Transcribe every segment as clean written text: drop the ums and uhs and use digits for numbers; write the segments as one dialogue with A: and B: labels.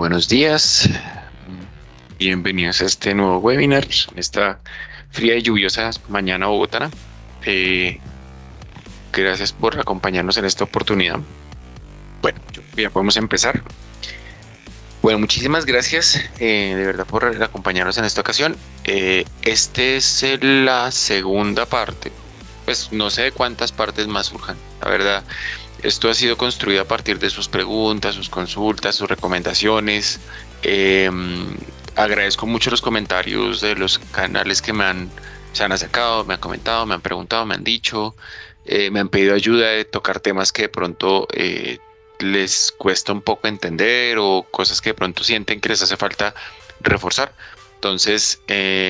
A: Buenos días, bienvenidos a este nuevo webinar, en esta fría y lluviosa mañana bogotana. Eh, Gracias por acompañarnos en esta oportunidad. Bueno, ya podemos empezar. Bueno, muchísimas gracias de verdad por acompañarnos en esta ocasión. Esta es la segunda parte, pues no sé de cuántas partes más surjan, la verdad. Esto ha sido construido a partir de sus preguntas, sus consultas, sus recomendaciones. Agradezco mucho los comentarios de los canales que se han acercado, me han comentado, me han preguntado, me han dicho, me han pedido ayuda de tocar temas que de pronto les cuesta un poco entender o cosas que de pronto sienten que les hace falta reforzar. Entonces,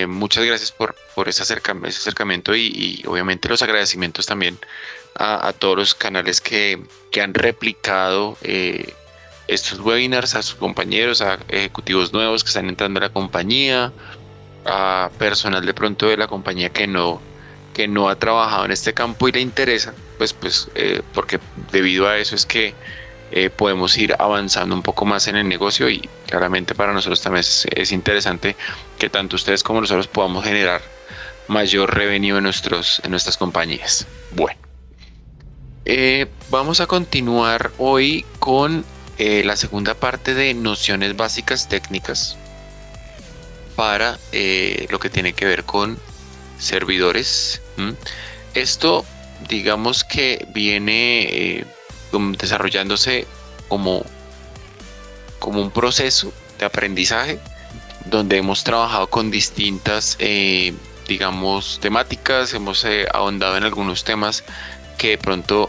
A: muchas gracias por ese acercamiento y obviamente los agradecimientos también a todos los canales que han replicado estos webinars, a sus compañeros, a ejecutivos nuevos que están entrando a la compañía, a personal de pronto de la compañía que no ha trabajado en este campo y le interesa, porque debido a eso es que podemos ir avanzando un poco más en el negocio y claramente para nosotros también es interesante que tanto ustedes como nosotros podamos generar mayor revenue en nuestras compañías. Bueno. Vamos a continuar hoy con la segunda parte de nociones básicas técnicas para lo que tiene que ver con servidores. Esto, digamos que viene desarrollándose como un proceso de aprendizaje donde hemos trabajado con distintas, digamos, temáticas, hemos ahondado en algunos temas que de pronto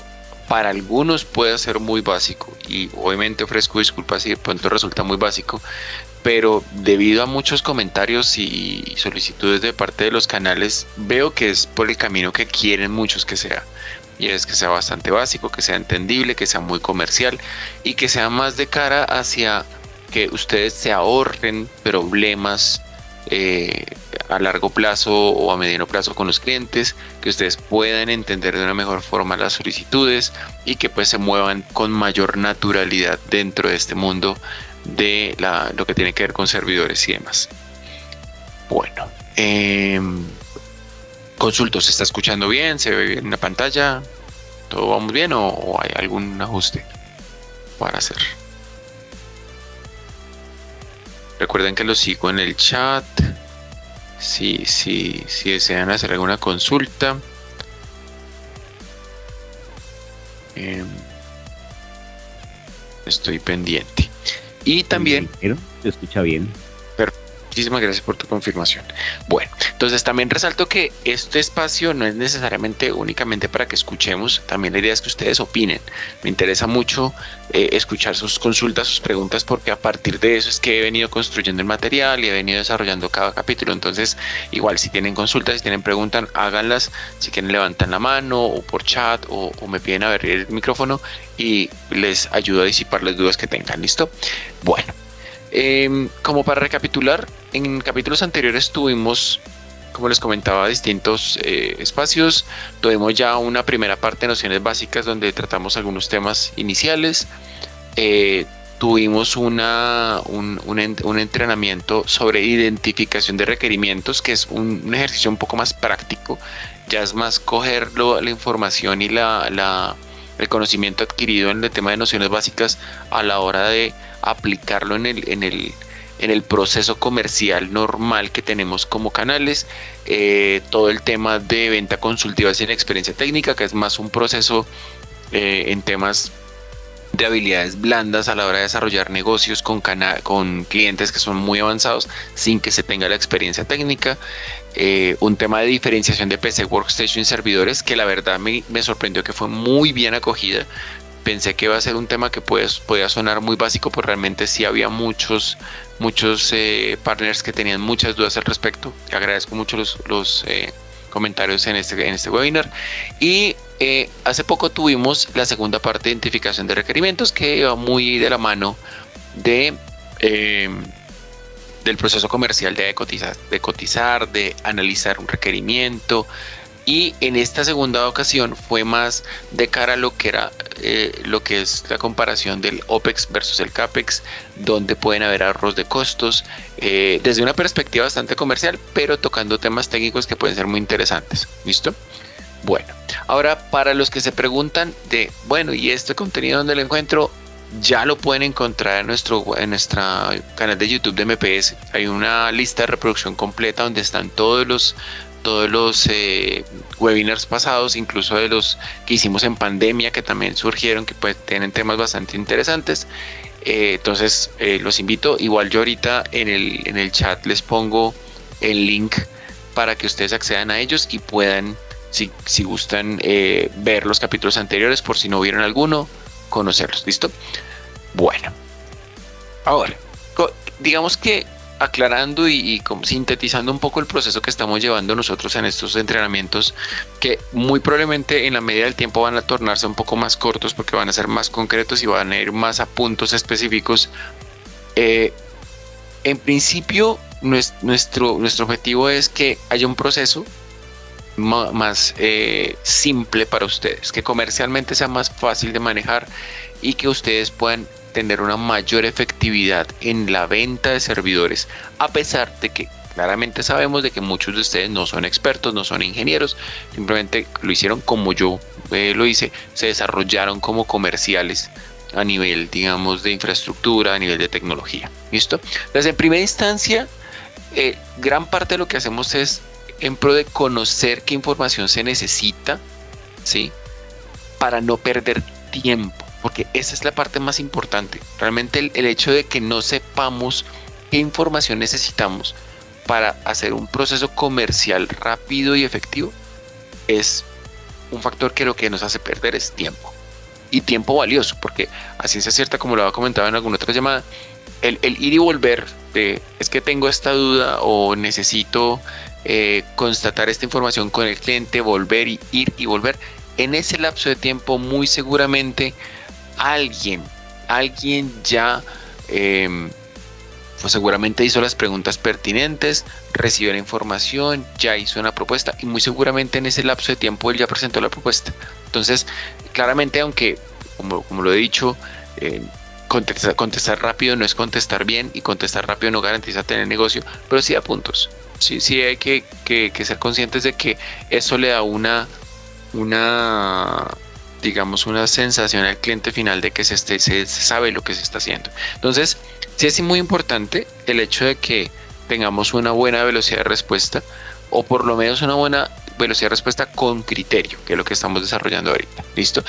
A: para algunos puede ser muy básico y obviamente ofrezco disculpas si de pronto resulta muy básico, pero debido a muchos comentarios y solicitudes de parte de los canales veo que es por el camino que quieren muchos que sea, y es que sea bastante básico, que sea entendible, que sea muy comercial y que sea más de cara hacia que ustedes se ahorren problemas a largo plazo o a mediano plazo con los clientes, que ustedes puedan entender de una mejor forma las solicitudes y que pues se muevan con mayor naturalidad dentro de este mundo de lo que tiene que ver con servidores y demás. Bueno, consulto, ¿se está escuchando bien? ¿Se ve bien en la pantalla? ¿Todo vamos bien o hay algún ajuste para hacer? Recuerden que los sigo en el chat. Si desean hacer alguna consulta. Estoy pendiente. Y también...
B: ¿Se escucha bien?
A: Muchísimas gracias por tu confirmación. Bueno, entonces también resalto que este espacio no es necesariamente únicamente para que escuchemos, también la idea es que ustedes opinen. Me interesa mucho escuchar sus consultas, sus preguntas, porque a partir de eso es que he venido construyendo el material y he venido desarrollando cada capítulo. Entonces, igual si tienen consultas, si tienen preguntas, háganlas. Si quieren levantan la mano o por chat o me piden abrir el micrófono y les ayudo a disipar las dudas que tengan. ¿Listo? Bueno. Como para recapitular, en capítulos anteriores tuvimos, como les comentaba, distintos espacios. Tuvimos ya una primera parte de nociones básicas donde tratamos algunos temas iniciales. Tuvimos un entrenamiento sobre identificación de requerimientos, que es un ejercicio un poco más práctico. Ya es más coger la información y el conocimiento adquirido en el tema de nociones básicas a la hora de aplicarlo en el proceso comercial normal que tenemos como canales. Todo el tema de venta consultiva sin experiencia técnica, que es más un proceso en temas de habilidades blandas a la hora de desarrollar negocios con clientes que son muy avanzados sin que se tenga la experiencia técnica. Un tema de diferenciación de PC Workstation y servidores, que la verdad me sorprendió que fue muy bien acogida. Pensé que iba a ser un tema que podía sonar muy básico, pero realmente sí había muchos partners que tenían muchas dudas al respecto. Agradezco mucho los comentarios en este webinar. Y hace poco tuvimos la segunda parte de identificación de requerimientos, que iba muy de la mano del proceso comercial de cotizar, de analizar un requerimiento. Y en esta segunda ocasión fue más de cara a lo que era lo que es la comparación del OPEX versus el CAPEX, donde pueden haber ahorros de costos, desde una perspectiva bastante comercial, pero tocando temas técnicos que pueden ser muy interesantes. ¿Listo? Bueno, ahora para los que se preguntan de, bueno, ¿y este contenido dónde lo encuentro? Ya lo pueden encontrar en nuestro canal de YouTube de MPS. Hay una lista de reproducción completa donde están todos los webinars pasados, incluso de los que hicimos en pandemia, que también surgieron, que pues tienen temas bastante interesantes. Entonces los invito. Igual yo ahorita en el chat les pongo el link para que ustedes accedan a ellos y puedan, si gustan, ver los capítulos anteriores por si no vieron alguno, conocerlos. ¿Listo? Bueno, ahora digamos que aclarando y como sintetizando un poco el proceso que estamos llevando nosotros en estos entrenamientos, que muy probablemente en la medida del tiempo van a tornarse un poco más cortos porque van a ser más concretos y van a ir más a puntos específicos. En principio nuestro objetivo es que haya un proceso más simple para ustedes, que comercialmente sea más fácil de manejar y que ustedes puedan tener una mayor efectividad en la venta de servidores, a pesar de que claramente sabemos de que muchos de ustedes no son expertos, no son ingenieros, simplemente lo hicieron como yo lo hice, se desarrollaron como comerciales a nivel, digamos, de infraestructura, a nivel de tecnología. ¿Listo? Entonces, en primera instancia, gran parte de lo que hacemos es en pro de conocer qué información se necesita, ¿sí? Para no perder tiempo, porque esa es la parte más importante. Realmente el hecho de que no sepamos qué información necesitamos para hacer un proceso comercial rápido y efectivo es un factor que lo que nos hace perder es tiempo. Y tiempo valioso, porque a ciencia cierta, como lo había comentado en alguna otra llamada, el ir y volver de es que tengo esta duda o necesito constatar esta información con el cliente, volver y ir y volver. En ese lapso de tiempo muy seguramente alguien ya pues seguramente hizo las preguntas pertinentes, recibió la información, ya hizo una propuesta y muy seguramente en ese lapso de tiempo él ya presentó la propuesta. Entonces, claramente, aunque como lo he dicho, contestar rápido no es contestar bien y contestar rápido no garantiza tener negocio, pero sí da puntos. Sí hay que ser conscientes de que eso le da una digamos, una sensación al cliente final de que se sabe lo que se está haciendo. Entonces, sí es muy importante el hecho de que tengamos una buena velocidad de respuesta, o por lo menos una buena velocidad de respuesta con criterio, que es lo que estamos desarrollando ahorita. ¿Listo?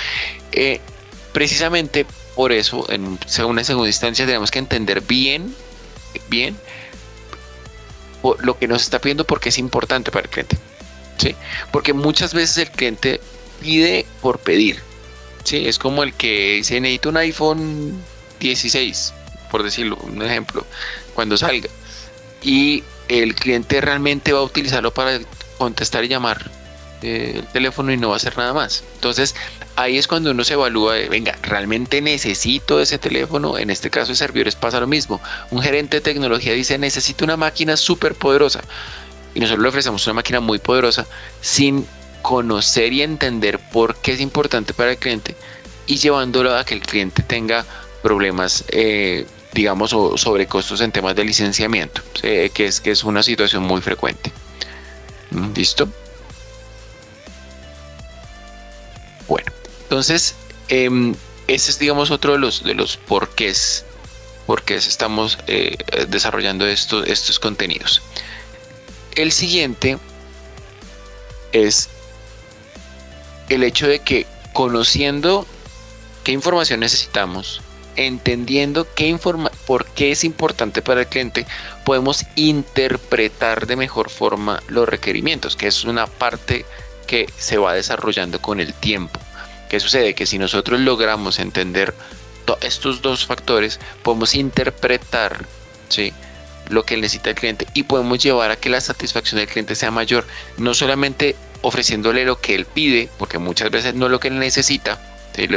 A: Precisamente por eso, en una segunda instancia, tenemos que entender bien lo que nos está pidiendo, porque es importante para el cliente, ¿sí? Porque muchas veces el cliente pide por pedir, ¿sí? Es como el que dice necesito un iPhone 16, por decirlo, un ejemplo, cuando salga, y el cliente realmente va a utilizarlo para contestar y llamar el teléfono y no va a hacer nada más. Entonces ahí es cuando uno se evalúa venga, ¿realmente necesito ese teléfono? En este caso de servidores pasa lo mismo. Un gerente de tecnología dice necesito una máquina súper poderosa y nosotros le ofrecemos una máquina muy poderosa sin conocer y entender por qué es importante para el cliente y llevándolo a que el cliente tenga problemas digamos, o sobrecostos en temas de licenciamiento, ¿sí? que es una situación muy frecuente. ¿Listo? Bueno, entonces ese es, digamos, otro de los porqués estamos desarrollando estos contenidos. El siguiente es el hecho de que conociendo qué información necesitamos, entendiendo por qué es importante para el cliente, podemos interpretar de mejor forma los requerimientos, que es una parte que se va desarrollando con el tiempo. ¿Qué sucede? Que si nosotros logramos entender estos dos factores, podemos interpretar, ¿sí?, lo que necesita el cliente y podemos llevar a que la satisfacción del cliente sea mayor, no solamente ofreciéndole lo que él pide, porque muchas veces no es lo que él necesita.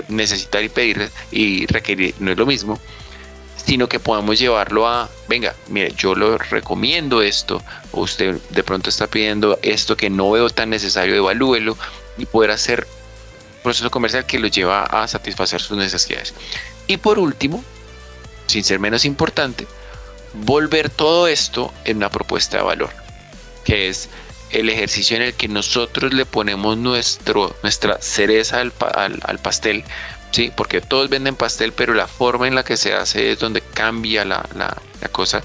A: Necesitar y pedir y requerir no es lo mismo, sino que podamos llevarlo a, venga, mire, yo lo recomiendo esto, o usted de pronto está pidiendo esto que no veo tan necesario, evalúelo, y poder hacer proceso comercial que los lleva a satisfacer sus necesidades. Y por último, sin ser menos importante, volver todo esto en una propuesta de valor, que es el ejercicio en el que nosotros le ponemos nuestra cereza al pastel, ¿sí? Porque todos venden pastel, pero la forma en la que se hace es donde cambia la cosa.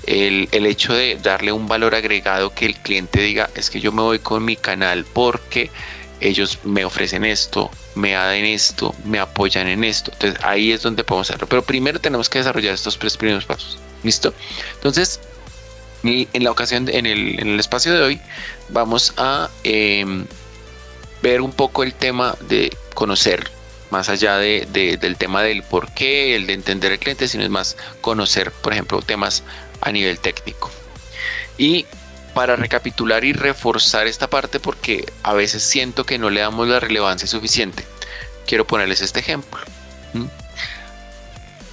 A: El hecho de darle un valor agregado, que el cliente diga, es que yo me voy con mi canal porque ellos me ofrecen esto, me dan esto, me apoyan en esto. Entonces ahí es donde podemos hacerlo. Pero primero tenemos que desarrollar estos 3 primeros pasos. ¿Listo? Entonces, en la ocasión, en el espacio de hoy, vamos a ver un poco el tema de conocer, más allá del tema del por qué, el de entender el cliente, sino es más conocer, por ejemplo, temas a nivel técnico. Y para recapitular y reforzar esta parte, porque a veces siento que no le damos la relevancia suficiente, quiero ponerles este ejemplo.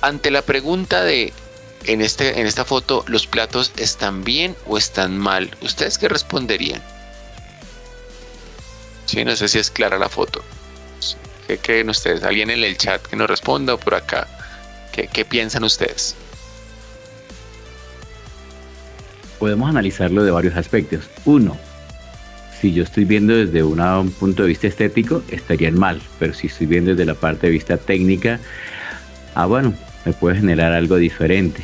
A: Ante la pregunta de, en esta foto, ¿los platos están bien o están mal? ¿Ustedes qué responderían? Sí, no sé si es clara la foto. ¿Qué creen ustedes? ¿Alguien en el chat que nos responda o por acá? ¿Qué piensan ustedes?
B: Podemos analizarlo de varios aspectos. Uno, si yo estoy viendo desde un punto de vista estético, estarían mal, pero si estoy viendo desde la parte de vista técnica, bueno, me puede generar algo diferente.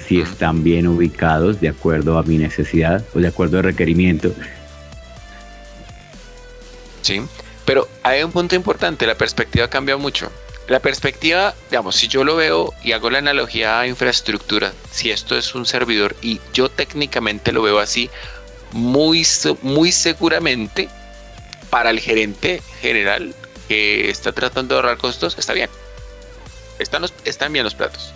B: Si están bien ubicados de acuerdo a mi necesidad o de acuerdo al requerimiento.
A: Sí, pero hay un punto importante, la perspectiva cambia mucho. La perspectiva, digamos, si yo lo veo y hago la analogía a infraestructura, si esto es un servidor y yo técnicamente lo veo así, muy seguramente para el gerente general que está tratando de ahorrar costos, está bien. Están bien los platos.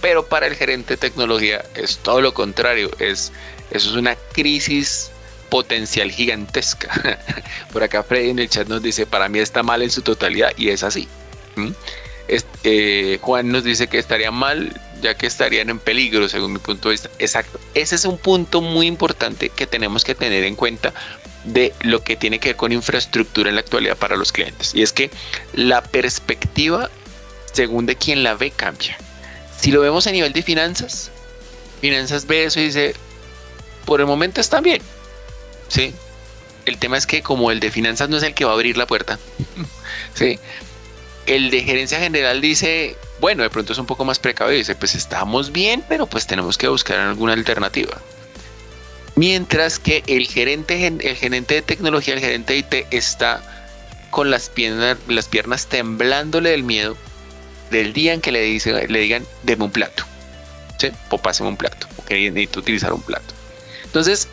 A: Pero para el gerente de tecnología es todo lo contrario, eso es una crisis potencial gigantesca. Por acá Freddy en el chat nos dice, para mí está mal en su totalidad, y es así. Juan nos dice que estaría mal, ya que estarían en peligro según mi punto de vista. Exacto, ese es un punto muy importante que tenemos que tener en cuenta de lo que tiene que ver con infraestructura en la actualidad para los clientes, y es que la perspectiva, según de quien la ve, cambia. Si lo vemos a nivel de finanzas ve eso y dice, por el momento están bien. ¿Sí? El tema es que como el de finanzas no es el que va a abrir la puerta, ¿sí? El de gerencia general dice, bueno, de pronto es un poco más precavido y dice, pues estamos bien, pero pues tenemos que buscar alguna alternativa. Mientras que el gerente de tecnología, el gerente de IT está con las piernas temblándole del miedo del día en que le digan, deme un plato, ¿sí? O páseme un plato, porque necesito utilizar un plato. Entonces,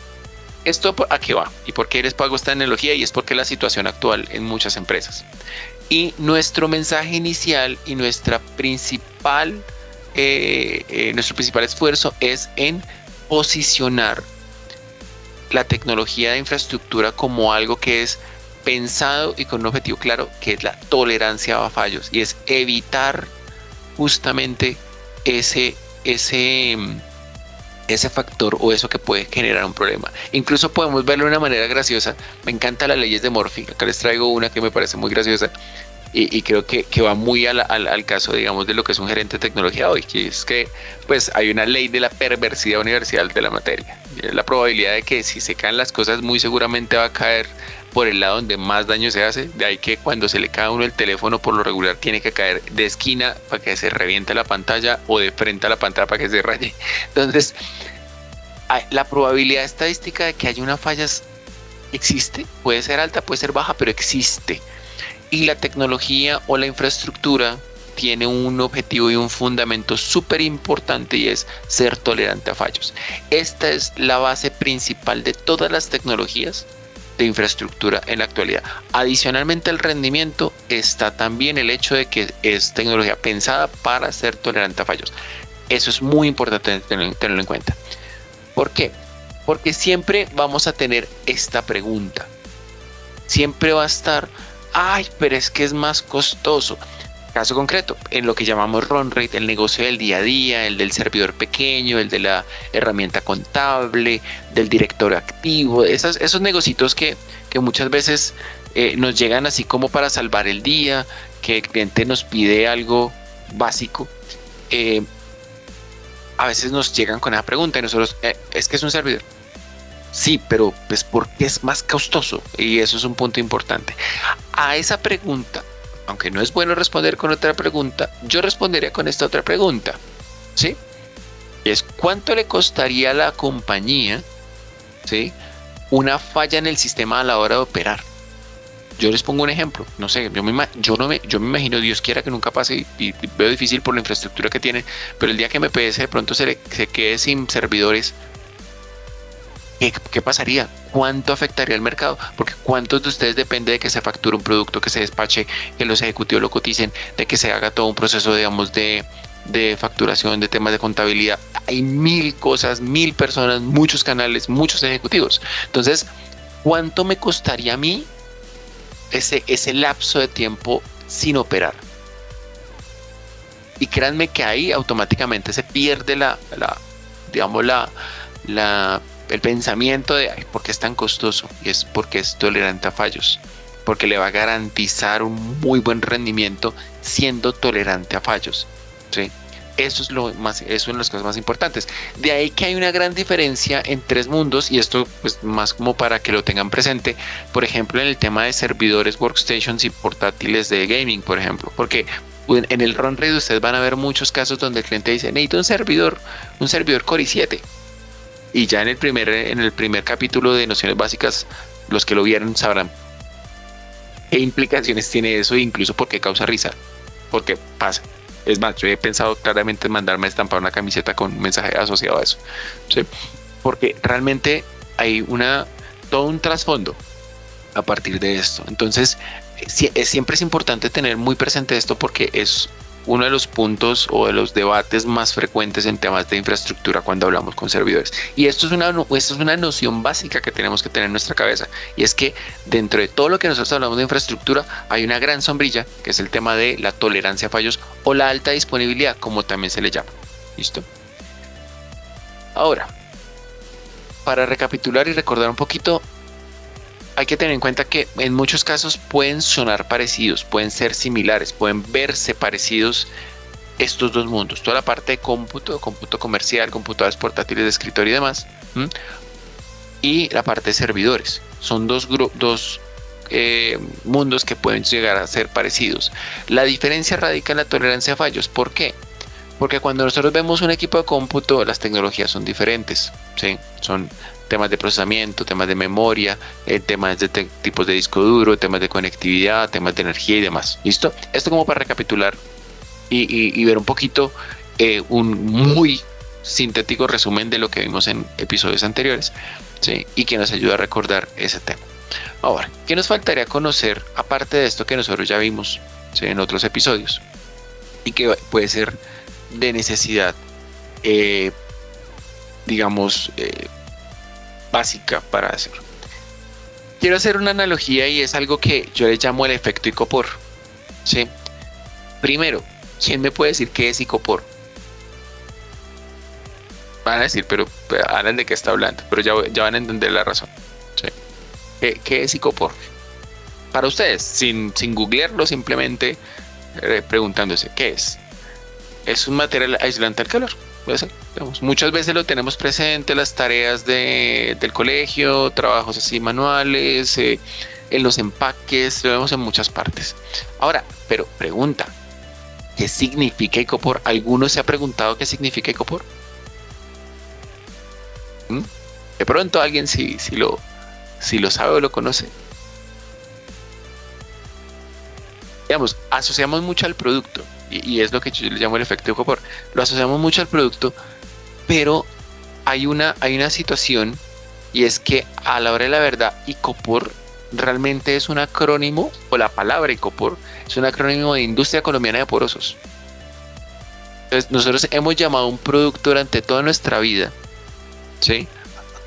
A: ¿esto a qué va? ¿Y por qué les pago esta analogía? Y es porque la situación actual en muchas empresas. Y nuestro mensaje inicial y nuestro principal esfuerzo es en posicionar la tecnología de infraestructura como algo que es pensado y con un objetivo claro, que es la tolerancia a fallos, y es evitar justamente ese factor o eso que puede generar un problema. Incluso podemos verlo de una manera graciosa. Me encantan las leyes de Murphy. Acá les traigo una que me parece muy graciosa y creo que va muy al caso, digamos, de lo que es un gerente de tecnología hoy, que es que pues hay una ley de la perversidad universal de la materia. La probabilidad de que si se caen las cosas muy seguramente va a caer por el lado donde más daño se hace. De ahí que cuando se le cae a uno el teléfono, por lo regular tiene que caer de esquina para que se reviente la pantalla o de frente a la pantalla para que se raye. Entonces, la probabilidad estadística de que haya una falla existe, puede ser alta, puede ser baja, pero existe. Y la tecnología o la infraestructura tiene un objetivo y un fundamento súper importante, y es ser tolerante a fallos. Esta es la base principal de todas las tecnologías de infraestructura en la actualidad. Adicionalmente al rendimiento está también el hecho de que es tecnología pensada para ser tolerante a fallos. Eso es muy importante tenerlo en cuenta. ¿Por qué? Porque siempre vamos a tener esta pregunta. Siempre va a estar, ay, pero es que es más costoso. Caso concreto, en lo que llamamos run rate, el negocio del día a día, el del servidor pequeño, el de la herramienta contable, del directorio activo, esos negocios que muchas veces nos llegan así como para salvar el día, que el cliente nos pide algo básico. eh, a veces nos llegan con esa pregunta y nosotros, es que es un servidor. Sí, pero pues porque es más costoso, y eso es un punto importante. A esa pregunta, aunque no es bueno responder con otra pregunta, yo respondería con esta otra pregunta, ¿sí? Es ¿cuánto le costaría a la compañía, ¿sí?, una falla en el sistema a la hora de operar? Yo les pongo un ejemplo, no sé, yo me imagino, Dios quiera que nunca pase, y veo difícil por la infraestructura que tienen, pero el día que MPS de pronto se quede sin servidores, ¿qué pasaría? ¿Cuánto afectaría el mercado? Porque ¿cuántos de ustedes depende de que se facture un producto, que se despache, que los ejecutivos lo coticen, de que se haga todo un proceso, digamos, de facturación, de temas de contabilidad? Hay mil cosas, mil personas, muchos canales, muchos ejecutivos. Entonces, ¿cuánto me costaría a mí ese lapso de tiempo sin operar? Y créanme que ahí automáticamente se pierde digamos, el pensamiento de "Ay, ¿por qué es tan costoso?". Y es porque es tolerante a fallos, porque le va a garantizar un muy buen rendimiento siendo tolerante a fallos, ¿sí? Eso es eso es una de las cosas más importantes. De ahí que hay una gran diferencia en tres mundos, y esto pues más como para que lo tengan presente, por ejemplo, en el tema de servidores, workstations y portátiles de gaming, por ejemplo, porque en el run rate ustedes van a ver muchos casos donde el cliente dice, necesito un servidor Core i7, y ya en el primer capítulo de Nociones Básicas, los que lo vieron sabrán qué implicaciones tiene eso, e incluso por qué causa risa, porque pasa. Es más, yo he pensado claramente en mandarme a estampar una camiseta con un mensaje asociado a eso, ¿sí? Porque realmente hay todo un trasfondo a partir de esto. Entonces, siempre es importante tener muy presente esto, porque es uno de los puntos o de los debates más frecuentes en temas de infraestructura cuando hablamos con servidores. Y esto es una noción básica que tenemos que tener en nuestra cabeza, y es que dentro de todo lo que nosotros hablamos de infraestructura hay una gran sombrilla, que es el tema de la tolerancia a fallos o la alta disponibilidad, como también se le llama. ¿Listo? Ahora, para recapitular y recordar un poquito, hay que tener en cuenta que en muchos casos pueden sonar parecidos, pueden ser similares, pueden verse parecidos estos dos mundos. Toda la parte de cómputo comercial, computadores portátiles de escritorio y demás, y la parte de servidores. Son dos mundos que pueden llegar a ser parecidos. La diferencia radica en la tolerancia a fallos. ¿Por qué? Porque cuando nosotros vemos un equipo de cómputo, las tecnologías son diferentes, ¿sí? Son temas de procesamiento, temas de memoria, temas de tipos de disco duro, temas de conectividad, temas de energía y demás. ¿Listo? Esto como para recapitular y ver un poquito un muy sintético resumen de lo que vimos en episodios anteriores, ¿sí? Y que nos ayuda a recordar ese tema. Ahora, ¿qué nos faltaría conocer aparte de esto que nosotros ya vimos, ¿sí?, en otros episodios, y que puede ser de necesidad, digamos, básica para hacerlo? Quiero hacer una analogía, y es algo que yo le llamo el efecto Icopor, ¿sí? Primero, ¿quién me puede decir qué es Icopor? Van a decir, pero hablan de qué está hablando, pero ya van a entender la razón, ¿sí? ¿Qué es Icopor? Para ustedes, sin googlearlo, simplemente preguntándose, ¿qué es? Es un material aislante al calor. Digamos, muchas veces lo tenemos presente en las tareas del colegio, trabajos así manuales, en los empaques, lo vemos en muchas partes. Ahora, pero pregunta, ¿qué significa Icopor? ¿Alguno se ha preguntado qué significa Icopor? De pronto alguien si lo sabe o lo conoce. Digamos, asociamos mucho al producto, y es lo que yo le llamo el efecto Icopor. Lo asociamos mucho al producto, pero hay una situación, y es que a la hora de la verdad, Icopor realmente es un acrónimo, o la palabra Icopor es un acrónimo de Industria Colombiana de Porosos. Entonces, nosotros hemos llamado un producto durante toda nuestra vida, ¿sí?,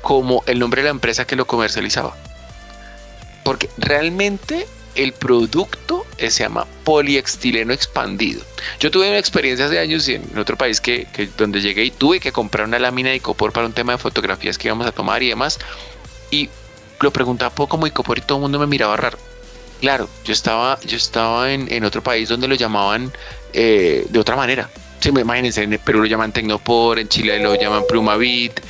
A: como el nombre de la empresa que lo comercializaba, porque realmente el producto se llama poliestileno expandido. Yo tuve una experiencia hace años en otro país donde llegué y tuve que comprar una lámina de Icopor para un tema de fotografías que íbamos a tomar y demás, y lo preguntaba poco como Icopor y todo el mundo me miraba raro. Claro, yo estaba en otro país donde lo llamaban de otra manera. Sí, imagínense, en Perú lo llaman Tecnopor, en Chile lo llaman Plumavit,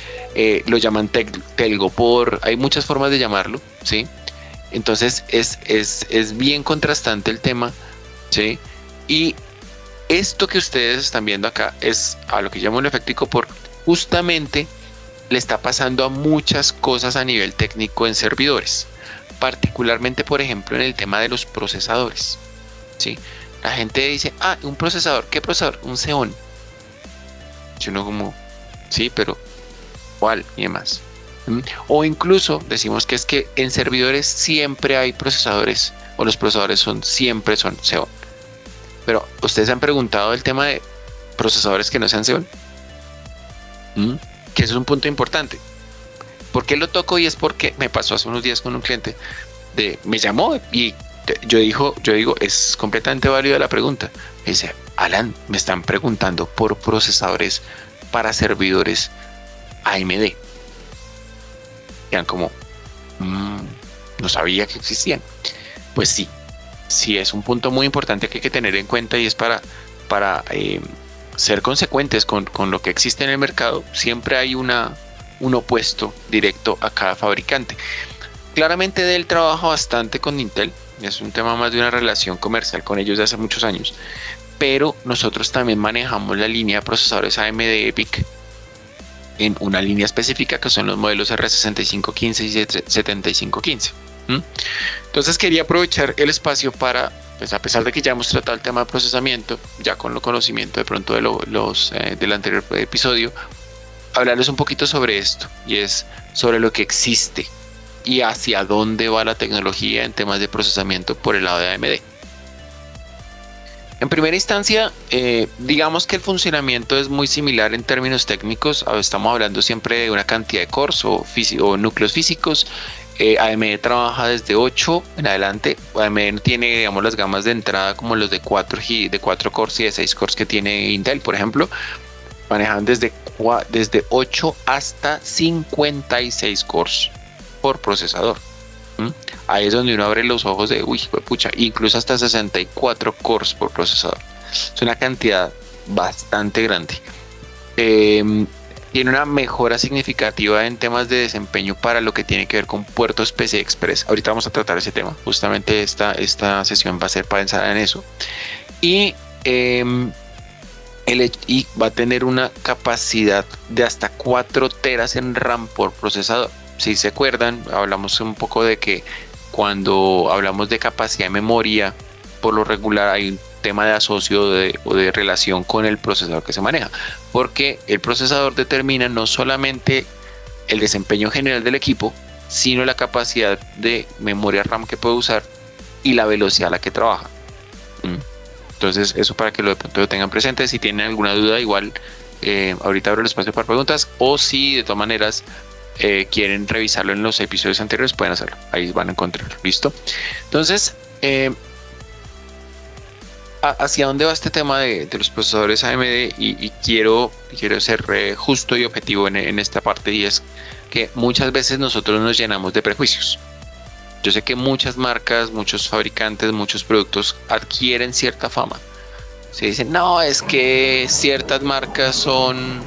A: lo llaman Telgopor, hay muchas formas de llamarlo, ¿sí? Entonces es bien contrastante el tema, ¿sí? Y esto que ustedes están viendo acá es a lo que llamo el efecto Icopor, justamente le está pasando a muchas cosas a nivel técnico en servidores, particularmente por ejemplo en el tema de los procesadores, ¿sí? La gente dice, ah, un procesador, ¿qué procesador? Un Xeon. Y uno como, sí, pero ¿cuál? Y demás. O incluso decimos que es que en servidores siempre hay procesadores, o los procesadores siempre son Xeon. Pero ustedes han preguntado el tema de procesadores que no sean Xeon, que eso es un punto importante. ¿Por qué lo toco? Y es porque me pasó hace unos días con un cliente, me llamó y yo digo, es completamente válida la pregunta. Me dice, Alan, me están preguntando por procesadores para servidores AMD. Eran como, no sabía que existían. Pues sí, sí es un punto muy importante que hay que tener en cuenta, y es para ser consecuentes con lo que existe en el mercado. Siempre hay un opuesto directo a cada fabricante. Claramente Dell trabaja bastante con Intel, es un tema más de una relación comercial con ellos de hace muchos años, pero nosotros también manejamos la línea de procesadores AMD EPYC en una línea específica que son los modelos R6515 y Z7515. Entonces quería aprovechar el espacio para, pues a pesar de que ya hemos tratado el tema de procesamiento, ya con lo conocimiento de pronto del anterior episodio, hablarles un poquito sobre esto, y es sobre lo que existe y hacia dónde va la tecnología en temas de procesamiento por el lado de AMD. En primera instancia, digamos que el funcionamiento es muy similar en términos técnicos. Estamos hablando siempre de una cantidad de cores o núcleos físicos. AMD trabaja desde 8 en adelante. AMD no tiene, digamos, las gamas de entrada como los de 4 cores y de 6 cores que tiene Intel, por ejemplo. Manejan desde 8 hasta 56 cores por procesador. Ahí es donde uno abre los ojos de, uy, pucha, incluso hasta 64 cores por procesador. Es una cantidad bastante grande. Tiene una mejora significativa en temas de desempeño para lo que tiene que ver con puertos PCI Express. Ahorita vamos a tratar ese tema. Justamente esta sesión va a ser pensada en eso. Y va a tener una capacidad de hasta 4 teras en RAM por procesador. Si se acuerdan, hablamos un poco de que cuando hablamos de capacidad de memoria, por lo regular hay un tema de asocio o de relación con el procesador que se maneja, porque el procesador determina no solamente el desempeño general del equipo, sino la capacidad de memoria RAM que puede usar y la velocidad a la que trabaja. Entonces, eso para que de pronto lo tengan presente. Si tienen alguna duda, igual ahorita abro el espacio para preguntas, o si de todas maneras quieren revisarlo en los episodios anteriores, pueden hacerlo, ahí van a encontrarlo. Listo. Entonces, ¿hacia dónde va este tema de los procesadores AMD? Y quiero ser justo y objetivo en esta parte, y es que muchas veces nosotros nos llenamos de prejuicios. Yo sé que muchas marcas, muchos fabricantes, muchos productos adquieren cierta fama. Se dicen, no, es que ciertas marcas son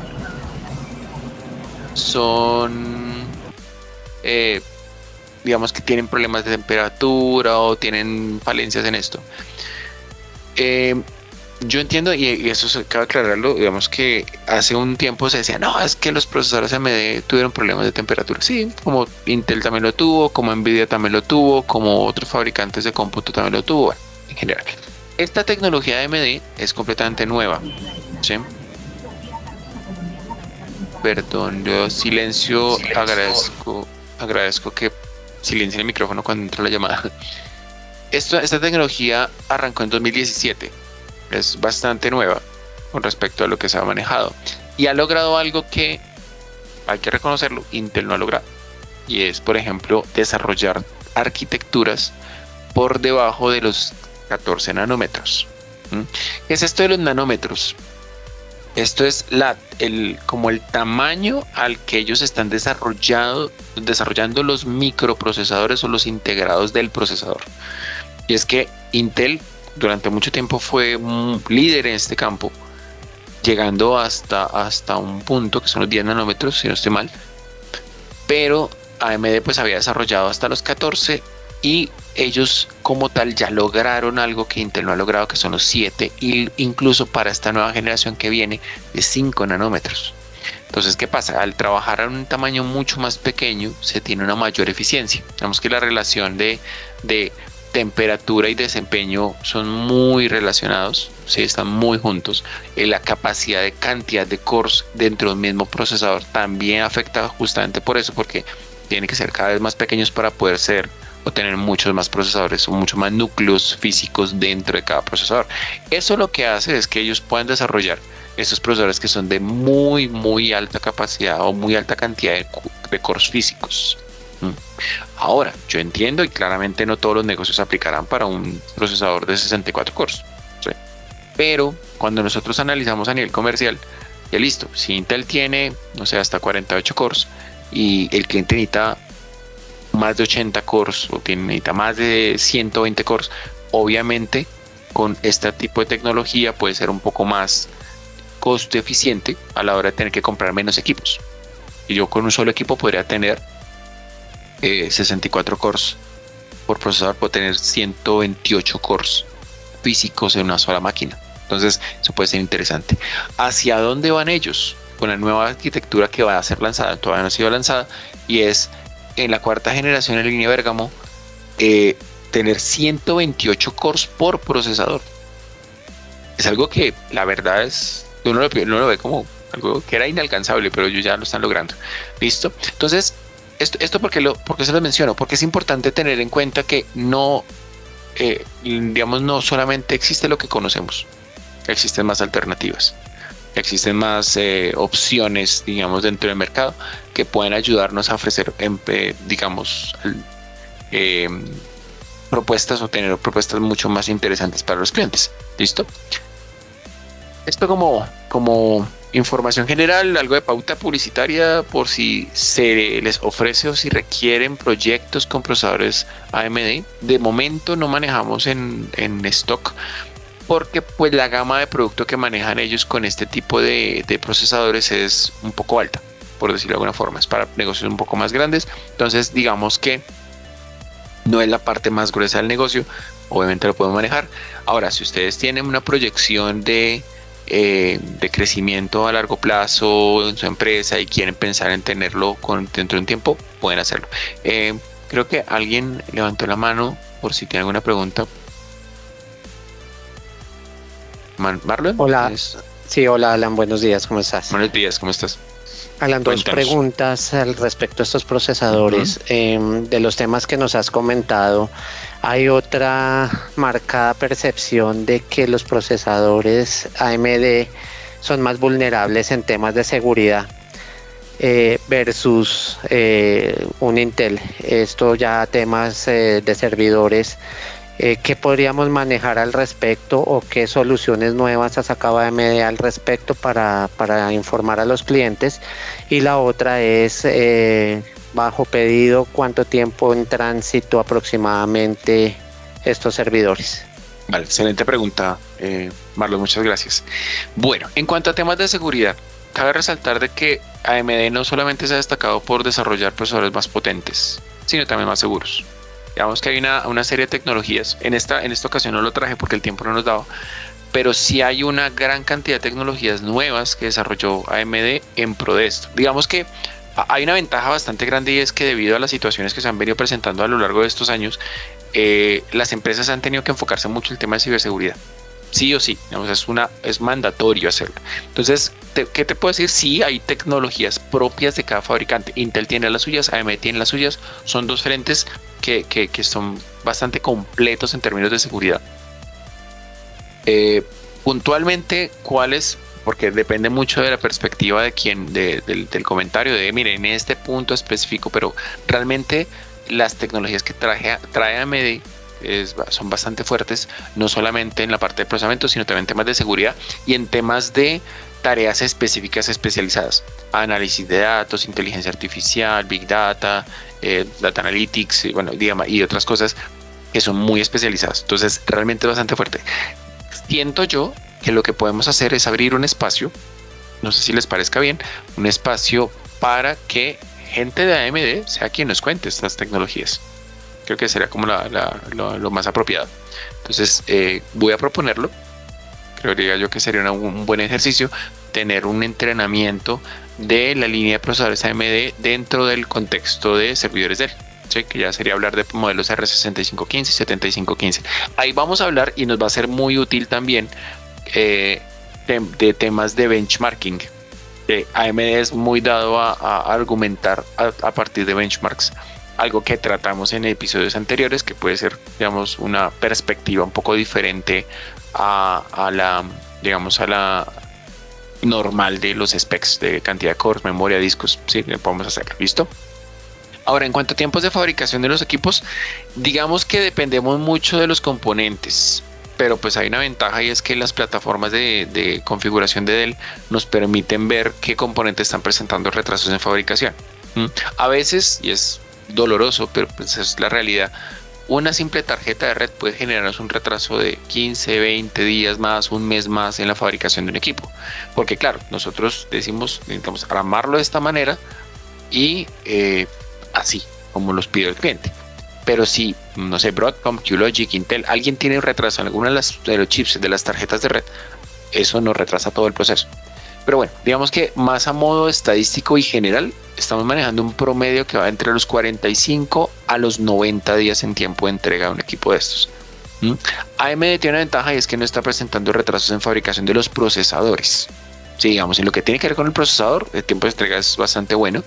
A: digamos que tienen problemas de temperatura o tienen falencias en esto. Yo entiendo, y eso cabe aclararlo, digamos que hace un tiempo se decía, no, es que los procesadores AMD tuvieron problemas de temperatura. Sí, como Intel también lo tuvo, como Nvidia también lo tuvo, como otros fabricantes de cómputo también lo tuvo, bueno, en general. Esta tecnología de AMD es completamente nueva, ¿sí? Perdón, yo silencio. Agradezco que silencie el micrófono cuando entra la llamada. Esta tecnología arrancó en 2017. Es bastante nueva con respecto a lo que se ha manejado. Y ha logrado algo que, hay que reconocerlo, Intel no ha logrado. Y es, por ejemplo, desarrollar arquitecturas por debajo de los 14 nanómetros. ¿Qué es esto de los nanómetros? Esto es como el tamaño al que ellos están desarrollando los microprocesadores o los integrados del procesador. Y es que Intel durante mucho tiempo fue un líder en este campo, llegando hasta un punto que son los 10 nanómetros, si no estoy mal, pero AMD pues había desarrollado hasta los 14 y ellos como tal ya lograron algo que Intel no ha logrado, que son los 7, y incluso para esta nueva generación que viene de 5 nanómetros. Entonces, ¿qué pasa? Al trabajar a un tamaño mucho más pequeño, se tiene una mayor eficiencia. Digamos que la relación de temperatura y desempeño son muy relacionados, ¿sí? Están muy juntos. La capacidad de cantidad de cores dentro del mismo procesador también afecta justamente por eso, porque tienen que ser cada vez más pequeños para poder ser o tener muchos más procesadores o muchos más núcleos físicos dentro de cada procesador. Eso lo que hace es que ellos puedan desarrollar estos procesadores que son de muy alta capacidad o muy alta cantidad de cores físicos. Ahora, yo entiendo y claramente no todos los negocios se aplicarán para un procesador de 64 cores, ¿sí? Pero cuando nosotros analizamos a nivel comercial, ya listo, si Intel tiene, no sé, hasta 48 cores y el cliente necesita más de 80 cores o necesita más de 120 cores, obviamente con este tipo de tecnología puede ser un poco más costo eficiente a la hora de tener que comprar menos equipos. Y yo con un solo equipo podría tener 64 cores por procesador, puedo tener 128 cores físicos en una sola máquina. Entonces eso puede ser interesante. ¿Hacia dónde van ellos? Con la nueva arquitectura que va a ser lanzada, todavía no ha sido lanzada, y es en la cuarta generación en línea Bergamo, tener 128 cores por procesador. Es algo que la verdad es, uno lo ve como algo que era inalcanzable, pero ellos ya lo están logrando. ¿Listo? Entonces, esto porque se lo menciono, porque es importante tener en cuenta que no, digamos, no solamente existe lo que conocemos, existen más alternativas, existen más opciones, digamos, dentro del mercado que pueden ayudarnos a ofrecer, digamos, propuestas o tener propuestas mucho más interesantes para los clientes. ¿Listo? Esto como información general, algo de pauta publicitaria por si se les ofrece o si requieren proyectos con procesadores AMD. De momento no manejamos en stock porque pues la gama de producto que manejan ellos con este tipo de procesadores es un poco alta, por decirlo de alguna forma. Es para negocios un poco más grandes. Entonces digamos que no es la parte más gruesa del negocio. Obviamente lo podemos manejar. Ahora, si ustedes tienen una proyección de crecimiento a largo plazo en su empresa y quieren pensar en tenerlo dentro de un tiempo, pueden hacerlo. Creo que alguien levantó la mano por si tiene alguna pregunta. Marlon.
C: Hola. Sí, hola Alan, buenos días, ¿cómo estás?
A: Buenos días, ¿cómo estás?
C: Alan, dos preguntas al respecto a estos procesadores. De los temas que nos has comentado, hay otra marcada percepción de que los procesadores AMD son más vulnerables en temas de seguridad versus un Intel. Esto ya temas de servidores. ¿Qué podríamos manejar al respecto o qué soluciones nuevas ha sacado AMD al respecto para informar a los clientes? Y la otra es, bajo pedido, ¿cuánto tiempo en tránsito aproximadamente estos servidores?
A: Vale, excelente pregunta, Marlon, muchas gracias. Bueno, en cuanto a temas de seguridad, cabe resaltar de que AMD no solamente se ha destacado por desarrollar procesadores más potentes, sino también más seguros. Digamos que hay una serie de tecnologías. En esta ocasión no lo traje porque el tiempo no nos daba, pero sí hay una gran cantidad de tecnologías nuevas que desarrolló AMD en pro de esto. Digamos que hay una ventaja bastante grande y es que debido a las situaciones que se han venido presentando a lo largo de estos años, las empresas han tenido que enfocarse mucho en el tema de ciberseguridad. Sí o sí, digamos, es mandatorio hacerlo. Entonces, ¿qué te puedo decir? Sí, hay tecnologías propias de cada fabricante. Intel tiene las suyas, AMD tiene las suyas. Son dos frentes que son bastante completos en términos de seguridad. Puntualmente, ¿cuáles? Porque depende mucho de la perspectiva de del comentario, de miren, en este punto específico, pero realmente las tecnologías que trae AMD son bastante fuertes, no solamente en la parte de procesamiento, sino también en temas de seguridad y en temas de tareas específicas especializadas, análisis de datos, inteligencia artificial, big data, data analytics, bueno, y otras cosas que son muy especializadas. Entonces, realmente es bastante fuerte. Siento yo que lo que podemos hacer es abrir un espacio, no sé si les parezca bien, un espacio para que gente de AMD sea quien nos cuente estas tecnologías. Creo que sería como lo más apropiado. Entonces, voy a proponerlo. Creería yo que sería un buen ejercicio tener un entrenamiento de la línea de procesadores AMD dentro del contexto de servidores Dell. ¿Sí? Que ya sería hablar de modelos R6515 y 7515. Ahí vamos a hablar y nos va a ser muy útil también de temas de benchmarking. AMD es muy dado a argumentar a partir de benchmarks, algo que tratamos en episodios anteriores, que puede ser, digamos, una perspectiva un poco diferente a la normal de los specs de cantidad de cores, memoria, discos. Sí, podemos hacerlo. ¿Listo? Ahora, en cuanto a tiempos de fabricación de los equipos, digamos que dependemos mucho de los componentes, pero pues hay una ventaja y es que las plataformas de configuración de Dell nos permiten ver qué componentes están presentando retrasos en fabricación. A veces, y es doloroso, pero pues es la realidad, una simple tarjeta de red puede generarnos un retraso de 15, 20 días más, un mes más en la fabricación de un equipo. Porque claro, nosotros decimos, necesitamos armarlo de esta manera y así, como los pide el cliente. Pero si, no sé, Broadcom, QLogic, Intel, alguien tiene un retraso en alguna de los chips de las tarjetas de red, eso nos retrasa todo el proceso. Pero bueno, digamos que más a modo estadístico y general, estamos manejando un promedio que va entre los 45 a los 90 días en tiempo de entrega de un equipo de estos. AMD tiene una ventaja y es que no está presentando retrasos en fabricación de los procesadores. Sí, digamos, en lo que tiene que ver con el procesador, el tiempo de entrega es bastante bueno.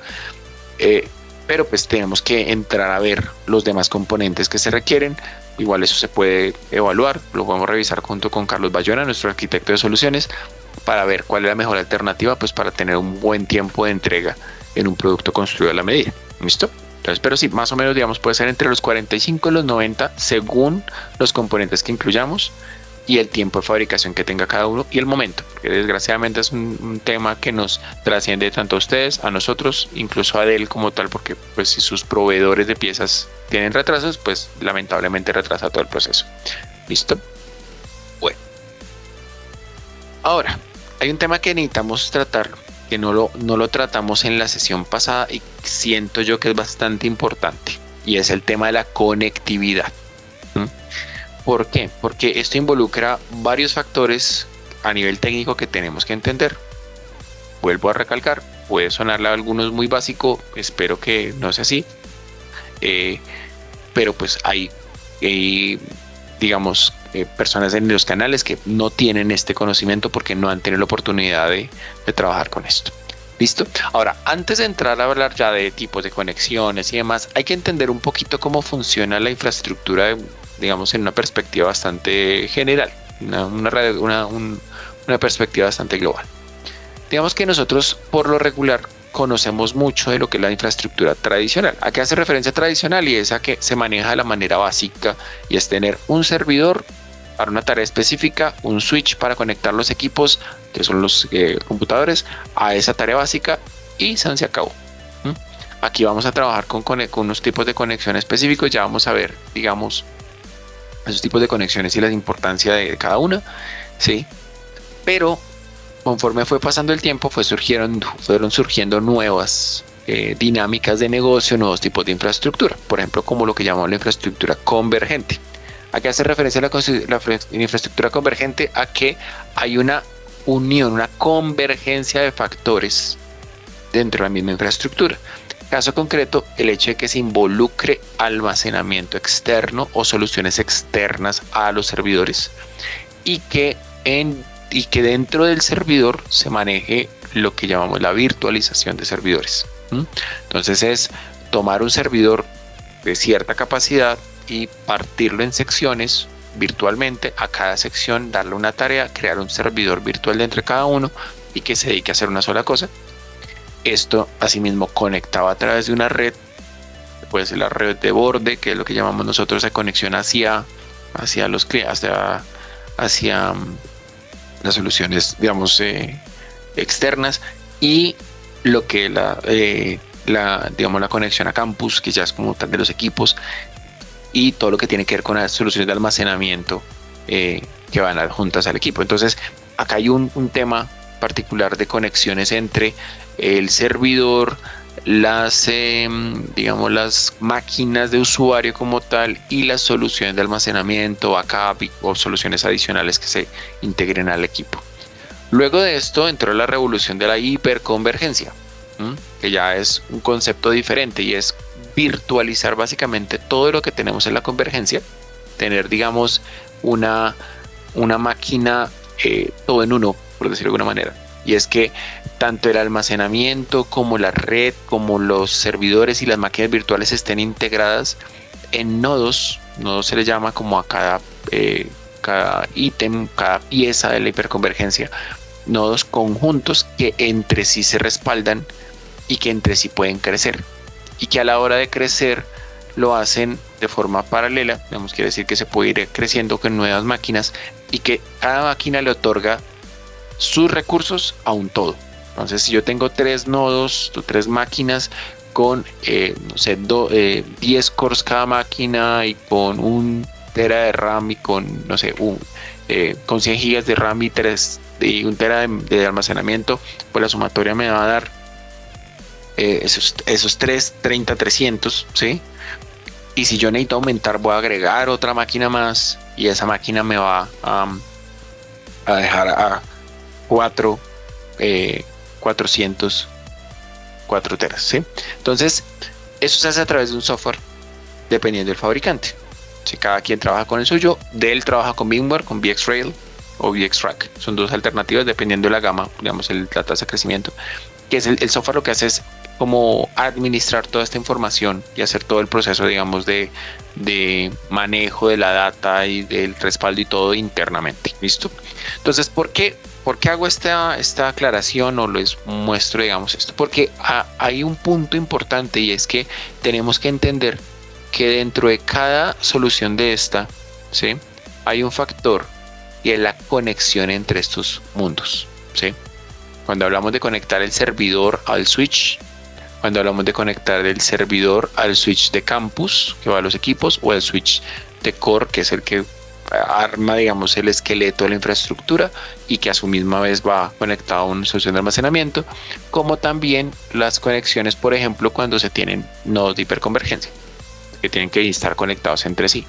A: Pero pues tenemos que entrar a ver los demás componentes que se requieren. Igual eso se puede evaluar, lo podemos revisar junto con Carlos Bayona, nuestro arquitecto de soluciones, para ver cuál es la mejor alternativa pues para tener un buen tiempo de entrega en un producto construido a la medida. ¿Listo? Entonces, pero sí, más o menos, digamos, puede ser entre los 45 y los 90 según los componentes que incluyamos y el tiempo de fabricación que tenga cada uno y el momento, porque desgraciadamente es un tema que nos trasciende tanto a ustedes, a nosotros, incluso a Dell como tal, porque pues si sus proveedores de piezas tienen retrasos, pues lamentablemente retrasa todo el proceso. ¿Listo? Bueno. Ahora, hay un tema que necesitamos tratarlo, que no lo tratamos en la sesión pasada y siento yo que es bastante importante, y es el tema de la conectividad. ¿Por qué? Porque esto involucra varios factores a nivel técnico que tenemos que entender. Vuelvo a recalcar, puede sonarle a algunos muy básico, espero que no sea así, pero pues hay digamos, personas en los canales que no tienen este conocimiento porque no han tenido la oportunidad de trabajar con esto. ¿Listo? Ahora, antes de entrar a hablar ya de tipos de conexiones y demás, hay que entender un poquito cómo funciona la infraestructura, digamos, en una perspectiva bastante general, una perspectiva bastante global. Digamos que nosotros, por lo regular, conocemos mucho de lo que es la infraestructura tradicional. ¿A qué hace referencia tradicional? Y es a que se maneja de la manera básica y es tener un servidor para una tarea específica, un switch para conectar los equipos, que son los computadores, a esa tarea básica y se acabó. Aquí vamos a trabajar con unos tipos de conexión específicos, ya vamos a ver, digamos, esos tipos de conexiones y la importancia de cada una, ¿sí? Pero conforme fue pasando el tiempo, fueron surgiendo nuevas dinámicas de negocio, nuevos tipos de infraestructura, por ejemplo, como lo que llamamos la infraestructura convergente. ¿A qué hace referencia la infraestructura convergente? A que hay una unión, una convergencia de factores dentro de la misma infraestructura. Caso concreto, el hecho de que se involucre almacenamiento externo o soluciones externas a los servidores y que dentro del servidor se maneje lo que llamamos la virtualización de servidores. Entonces es tomar un servidor de cierta capacidad y partirlo en secciones virtualmente, a cada sección darle una tarea, crear un servidor virtual dentro de cada uno y que se dedique a hacer una sola cosa. Esto asimismo conectado a través de una red, puede ser la red de borde, que es lo que llamamos nosotros de conexión hacia las soluciones, digamos, externas, y lo que digamos, la conexión a campus, que ya es como tal de los equipos. y todo lo que tiene que ver con las soluciones de almacenamiento que van adjuntas al equipo. Entonces, acá hay un tema particular de conexiones entre el servidor, digamos, las máquinas de usuario como tal y las soluciones de almacenamiento, backup o soluciones adicionales que se integren al equipo. Luego de esto entró la revolución de la hiperconvergencia, que ya es un concepto diferente y es virtualizar básicamente todo lo que tenemos en la convergencia, tener, digamos, una máquina todo en uno, por decirlo de alguna manera. Y es que tanto el almacenamiento como la red, como los servidores y las máquinas virtuales estén integradas en nodos. Nodos se le llama como a cada ítem, cada pieza de la hiperconvergencia. Nodos conjuntos que entre sí se respaldan y que entre sí pueden crecer. Y que a la hora de crecer lo hacen de forma paralela. Digamos, quiere decir que se puede ir creciendo con nuevas máquinas y que cada máquina le otorga sus recursos a un todo. Entonces, si yo tengo 3 nodos o 3 máquinas con, no sé, 10 cores cada máquina y con 1 tera de RAM y con, no sé, con 100 gigas de RAM y 1 tera de almacenamiento, pues la sumatoria me va a dar esos 3, 30, 300, ¿sí? Y si yo necesito aumentar, voy a agregar otra máquina más y esa máquina me va a dejar a 404 teras, ¿sí? Entonces, eso se hace a través de un software dependiendo del fabricante. Si cada quien trabaja con el suyo, Dell trabaja con VMware, con VxRail o VxRack. Son 2 alternativas dependiendo de la gama, digamos, la tasa de crecimiento. Que es el software, lo que hace es como administrar toda esta información y hacer todo el proceso, digamos, de manejo de la data y del respaldo y todo internamente. ¿Listo? Entonces, ¿por qué hago esta aclaración o les muestro, digamos, esto? Porque hay un punto importante y es que tenemos que entender que dentro de cada solución de esta, ¿sí?, hay un factor y es la conexión entre estos mundos, ¿sí? Cuando hablamos de conectar el servidor al switch, cuando hablamos de conectar el servidor al switch de campus que va a los equipos o al switch de core, que es el que arma, digamos, el esqueleto de la infraestructura y que a su misma vez va conectado a una solución de almacenamiento, como también las conexiones, por ejemplo, cuando se tienen nodos de hiperconvergencia que tienen que estar conectados entre sí.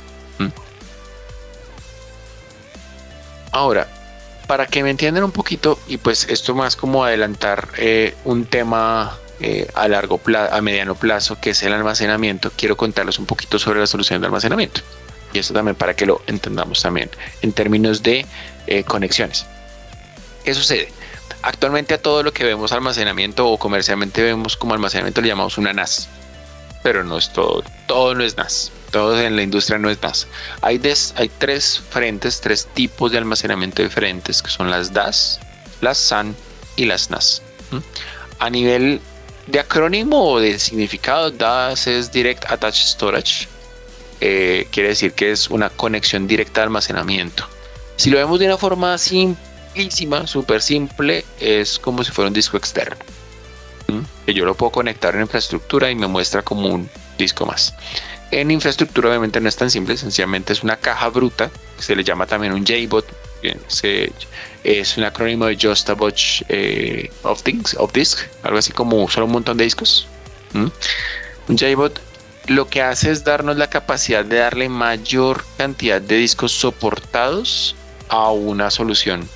A: Ahora, para que me entiendan un poquito, y pues esto más como adelantar un tema a mediano plazo, que es el almacenamiento, quiero contarles un poquito sobre la solución de almacenamiento. Y esto también para que lo entendamos también en términos de conexiones. ¿Qué sucede? Actualmente a todo lo que vemos almacenamiento o comercialmente vemos como almacenamiento le llamamos una NAS. Pero no es todo no es NAS. Todo en la industria no es NAS. Hay 3 frentes, 3 tipos de almacenamiento diferentes, que son las DAS, las SAN y las NAS. A nivel de acrónimo o de significado, DAS es Direct Attached Storage. Quiere decir que es una conexión directa de almacenamiento. Si lo vemos de una forma simplísima, súper simple, es como si fuera un disco externo, que yo lo puedo conectar en infraestructura y me muestra como un disco más. En infraestructura obviamente no es tan simple, sencillamente es una caja bruta, que se le llama también un JBOD, es un acrónimo de Just a Bunch of Disk, algo así como solo un montón de discos. Un JBOD lo que hace es darnos la capacidad de darle mayor cantidad de discos soportados a una solución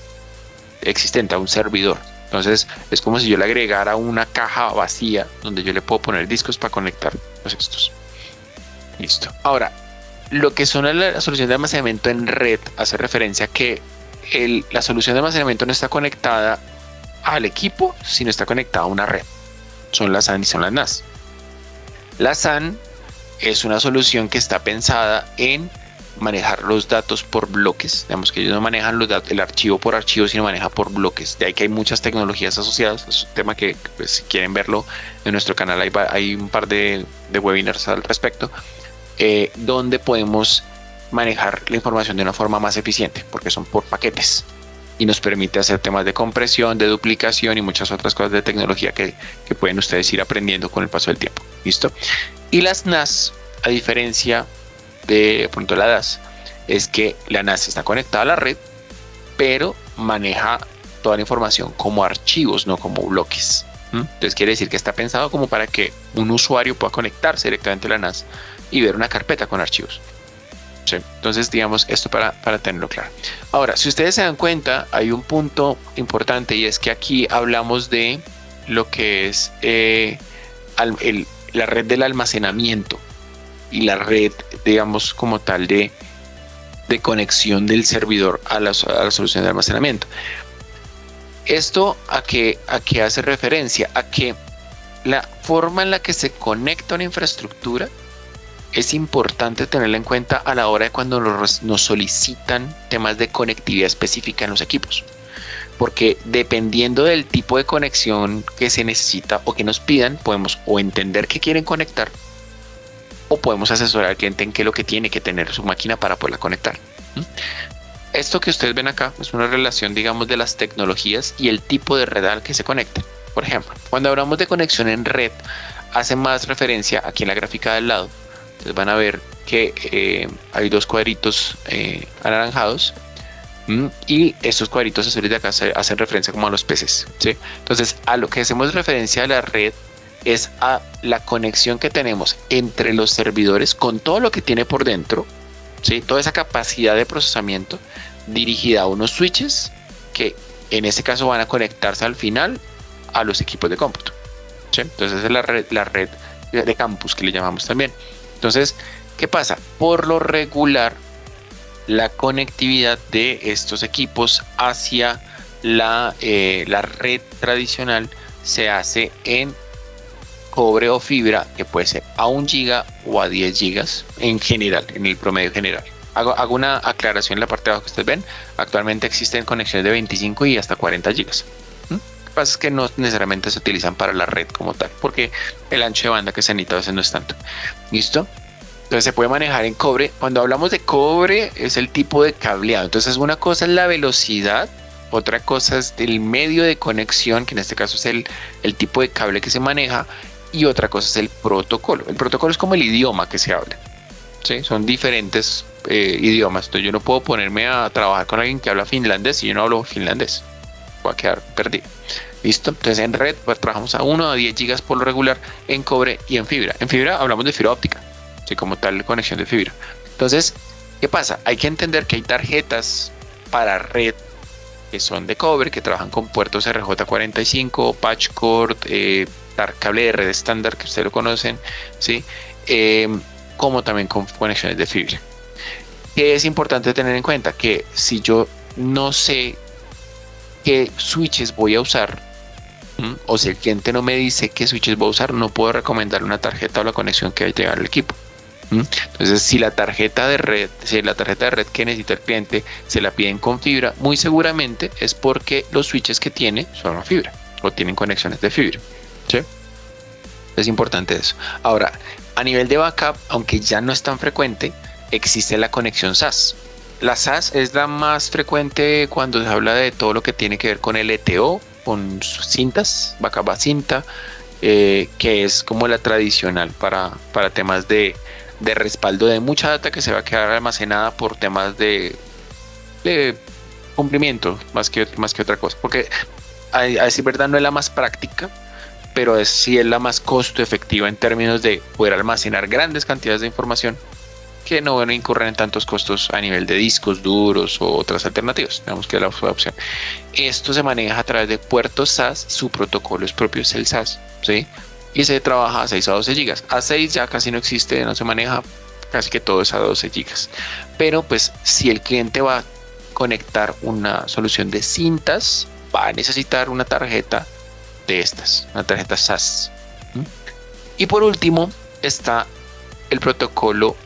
A: existente, a un servidor. Entonces es como si yo le agregara una caja vacía donde yo le puedo poner discos para conectar los estos. Listo. Ahora, lo que son la solución de almacenamiento en red hace referencia a que la solución de almacenamiento no está conectada al equipo, sino está conectada a una red. Son las SAN y son las NAS. La SAN es una solución que está pensada en manejar los datos por bloques. Digamos que ellos no manejan el archivo por archivo, sino maneja por bloques. De ahí que hay muchas tecnologías asociadas. Es un tema que, pues, si quieren verlo en nuestro canal, hay un par de webinars al respecto, donde podemos manejar la información de una forma más eficiente, porque son por paquetes y nos permite hacer temas de compresión, de duplicación y muchas otras cosas de tecnología que pueden ustedes ir aprendiendo con el paso del tiempo. ¿Listo? Y las NAS, a diferencia de pronto la DAS es que la NAS está conectada a la red, pero maneja toda la información como archivos, no como bloques. Entonces quiere decir que está pensado como para que un usuario pueda conectarse directamente a la NAS y ver una carpeta con archivos. ¿Sí? Entonces, digamos, esto para tenerlo claro. Ahora, si ustedes se dan cuenta, hay un punto importante, y es que aquí hablamos de lo que es la red del almacenamiento y la red, digamos, como tal de conexión del servidor a la solución de almacenamiento. ¿Esto a qué hace referencia? A que la forma en la que se conecta una infraestructura es importante tenerla en cuenta a la hora de cuando nos solicitan temas de conectividad específica en los equipos. Porque dependiendo del tipo de conexión que se necesita o que nos pidan, podemos o entender qué quieren conectar, o podemos asesorar al cliente en qué es lo que tiene que tener su máquina para poderla conectar. Esto que ustedes ven acá es una relación, digamos, de las tecnologías y el tipo de red al que se conecta. Por ejemplo, cuando hablamos de conexión en red, hace más referencia aquí en la gráfica del lado. Entonces van a ver que hay dos cuadritos anaranjados, y estos cuadritos azules de acá hacen referencia como a los peces, ¿sí? Entonces, a lo que hacemos referencia a la red es a la conexión que tenemos entre los servidores con todo lo que tiene por dentro, ¿sí? Toda esa capacidad de procesamiento dirigida a unos switches que en este caso van a conectarse al final a los equipos de cómputo, ¿sí? Entonces es la red de campus que le llamamos también. Entonces, ¿qué pasa? Por lo regular, la conectividad de estos equipos hacia la red tradicional se hace en cobre o fibra, que puede ser a 1 giga o a 10 gigas en general, en el promedio general. Hago una aclaración en la parte de abajo que ustedes ven. Actualmente existen conexiones de 25 y hasta 40 gigas. Lo que pasa es que no necesariamente se utilizan para la red como tal, porque el ancho de banda que se necesita a veces no es tanto. ¿Listo? Entonces se puede manejar en cobre. Cuando hablamos de cobre es el tipo de cableado. Entonces una cosa es la velocidad, otra cosa es el medio de conexión, que en este caso es el tipo de cable que se maneja, y otra cosa es el protocolo. El protocolo es como el idioma que se habla, ¿sí? Son diferentes idiomas. Entonces yo no puedo ponerme a trabajar con alguien que habla finlandés si yo no hablo finlandés. Voy a quedar perdido. ¿Listo? Entonces en red pues trabajamos a 1 a 10 gigas por lo regular en cobre y en fibra. En fibra hablamos de fibra óptica, ¿sí? Como tal conexión de fibra. Entonces, ¿qué pasa? Hay que entender que hay tarjetas para red que son de cobre, que trabajan con puertos RJ45, patch cord, cable de red estándar, que ustedes lo conocen, ¿sí? Como también con conexiones de fibra. ¿Qué es importante tener en cuenta? Que si yo no sé qué switches voy a usar, o si el cliente no me dice qué switches voy a usar, no puedo recomendar una tarjeta o la conexión que va a llegar al equipo. Entonces, si la tarjeta de red que necesita el cliente se la piden con fibra, muy seguramente es porque los switches que tiene son fibra o tienen conexiones de fibra, ¿sí? Es importante eso. Ahora, a nivel de backup, aunque ya no es tan frecuente, existe la conexión SAS. La SAS es la más frecuente cuando se habla de todo lo que tiene que ver con LTO, con cintas, backup a cinta, que es como la tradicional para temas de respaldo de mucha data que se va a quedar almacenada por temas de cumplimiento más que otra cosa, porque a decir verdad no es la más práctica, pero sí es la más costo efectiva en términos de poder almacenar grandes cantidades de información que no van a incurrir en tantos costos a nivel de discos duros o otras alternativas. Digamos que es la opción. Esto se maneja a través de puertos SAS, su protocolo es propio, es el SAS, ¿sí? Y se trabaja a 6 a 12 gigas. A 6 ya casi no existe, no se maneja, casi que todo es a 12 gigas. Pero pues si el cliente va a conectar una solución de cintas, va a necesitar una tarjeta de estas, una tarjeta SAS. Y por último está el protocolo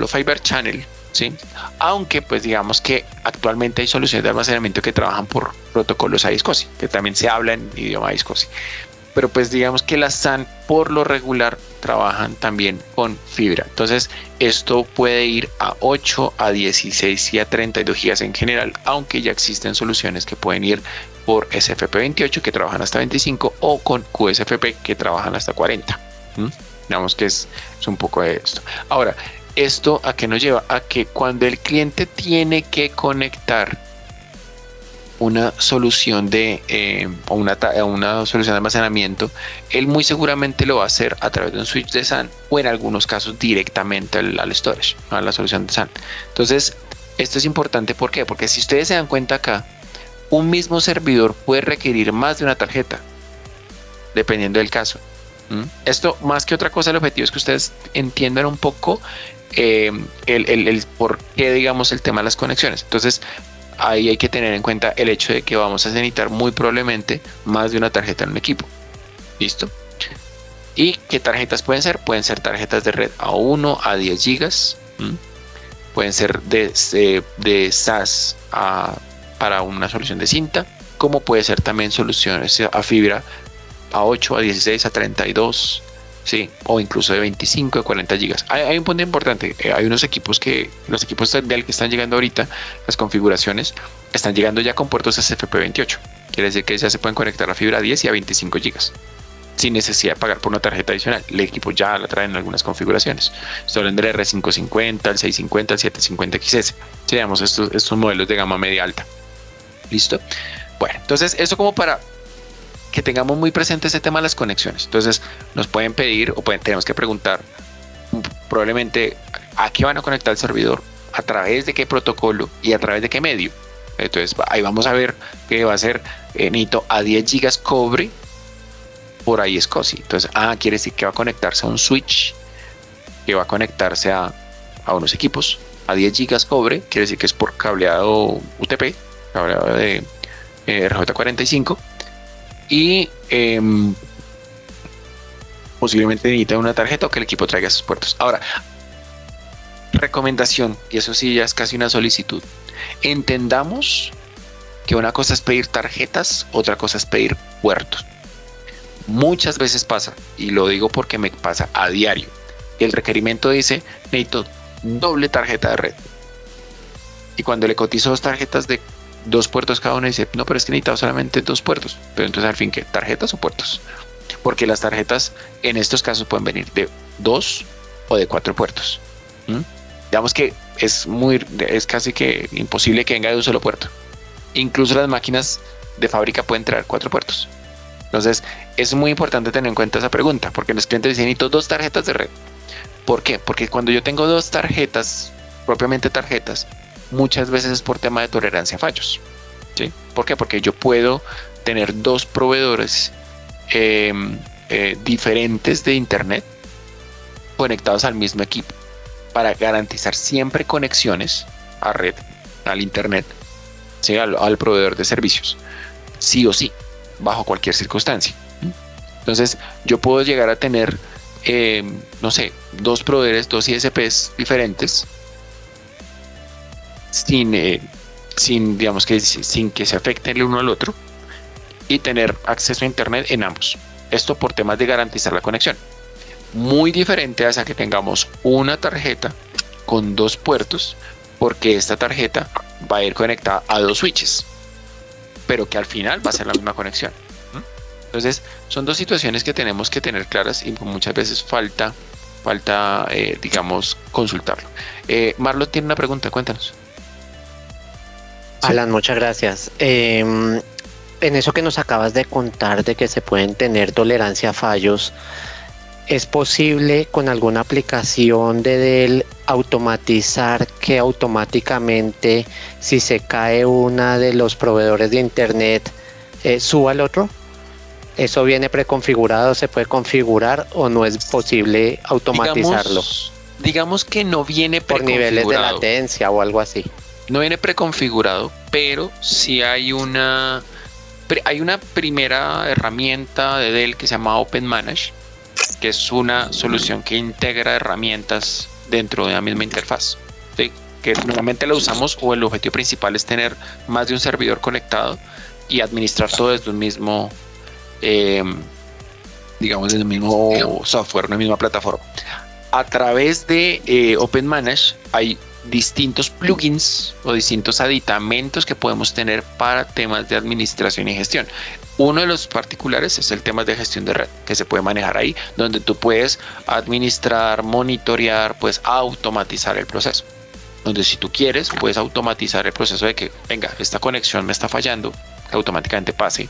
A: Fiber Channel, ¿sí? Aunque pues digamos que actualmente hay soluciones de almacenamiento que trabajan por protocolos AISCOSI, que también se habla en idioma AISCOSI. Pero pues digamos que las SAN por lo regular trabajan también con fibra. Entonces esto puede ir a 8, a 16 y a 32 gigas en general, aunque ya existen soluciones que pueden ir por SFP28 que trabajan hasta 25 o con QSFP que trabajan hasta 40. Digamos que es un poco de esto. Ahora, ¿Esto a qué nos lleva? A que cuando el cliente tiene que conectar una solución una solución de almacenamiento, él muy seguramente lo va a hacer a través de un switch de SAN o en algunos casos directamente al storage, a la solución de SAN. Entonces, esto es importante, ¿por qué? Porque si ustedes se dan cuenta acá, un mismo servidor puede requerir más de una tarjeta, dependiendo del caso. Esto, más que otra cosa, el objetivo es que ustedes entiendan un poco el por qué, digamos, el tema de las conexiones. Entonces, ahí hay que tener en cuenta el hecho de que vamos a necesitar muy probablemente más de una tarjeta en un equipo. ¿Listo? ¿Y qué tarjetas pueden ser? Pueden ser tarjetas de red a 1 a 10 gigas. Pueden ser de SAS para una solución de cinta, como puede ser también soluciones a fibra a 8, a 16, a 32, ¿sí? O incluso de 25 a 40 gigas. Hay un punto importante, hay los equipos Dell que están llegando ahorita, las configuraciones, están llegando ya con puertos SFP28. Quiere decir que ya se pueden conectar a fibra a 10 y a 25 gigas. Sin necesidad de pagar por una tarjeta adicional. El equipo ya la trae en algunas configuraciones. Estoy hablando del R550, el 650, el 750 XS. Digamos, estos modelos de gama media alta. ¿Listo? Bueno, entonces eso como para que tengamos muy presente ese tema de las conexiones. Entonces nos pueden pedir tenemos que preguntar probablemente a qué van a conectar el servidor, a través de qué protocolo y a través de qué medio. Entonces ahí vamos a ver que va a ser necesito a 10 gigas cobre, por ahí es COSI. Entonces quiere decir que va a conectarse a un switch, que va a conectarse a unos equipos a 10 gigas cobre, quiere decir que es por cableado UTP, cableado de RJ45, y posiblemente necesita una tarjeta o que el equipo traiga esos puertos. Ahora, recomendación, y eso sí ya es casi una solicitud, entendamos que una cosa es pedir tarjetas, otra cosa es pedir puertos. Muchas veces pasa, y lo digo porque me pasa a diario, el requerimiento dice necesito doble tarjeta de red, y cuando le cotizo 2 tarjetas de 2 puertos cada una, dice no, pero es que necesitaba solamente 2 puertos. Pero entonces al fin, ¿qué? ¿Tarjetas o puertos? Porque las tarjetas en estos casos pueden venir de 2 o de 4 puertos. Digamos que es casi que imposible que venga de un solo puerto. Incluso las máquinas de fábrica pueden traer 4 puertos. Entonces es muy importante tener en cuenta esa pregunta, porque los clientes dicen necesito 2 tarjetas de red. ¿Por qué? Porque cuando yo tengo 2 tarjetas, propiamente tarjetas, muchas veces es por tema de tolerancia a fallos, ¿sí? ¿Por qué? Porque yo puedo tener 2 proveedores diferentes de internet conectados al mismo equipo para garantizar siempre conexiones a red, al internet, ¿sí? al proveedor de servicios, sí o sí, bajo cualquier circunstancia. Entonces yo puedo llegar a tener 2 proveedores, 2 ISPs diferentes, sin que se afecten el uno al otro, y tener acceso a internet en ambos. Esto por temas de garantizar la conexión. Muy diferente a esa que tengamos una tarjeta con 2 puertos, porque esta tarjeta va a ir conectada a 2 switches, pero que al final va a ser la misma conexión. Entonces son 2 situaciones que tenemos que tener claras y muchas veces falta digamos consultarlo. Marlon tiene una pregunta, cuéntanos.
C: Alan, muchas gracias. En eso que nos acabas de contar de que se pueden tener tolerancia a fallos, ¿es posible con alguna aplicación de Dell automatizar que automáticamente, si se cae una de los proveedores de internet, suba al otro? ¿Eso viene preconfigurado, se puede configurar o no es posible automatizarlo?
A: Digamos que no viene
C: por niveles de latencia o algo así.
A: No viene preconfigurado, pero sí hay una primera herramienta de Dell que se llama OpenManage, que es una solución que integra herramientas dentro de la misma interfaz, ¿sí? Que normalmente la usamos o el objetivo principal es tener más de un servidor conectado y administrar todo desde un mismo, desde el mismo software, una misma plataforma. A través de OpenManage hay distintos plugins o distintos aditamentos que podemos tener para temas de administración y gestión. Uno de los particulares es el tema de gestión de red, que se puede manejar ahí, donde tú puedes administrar, monitorear, pues automatizar el proceso. Donde si tú quieres, puedes automatizar el proceso de que, venga, esta conexión me está fallando, que automáticamente pase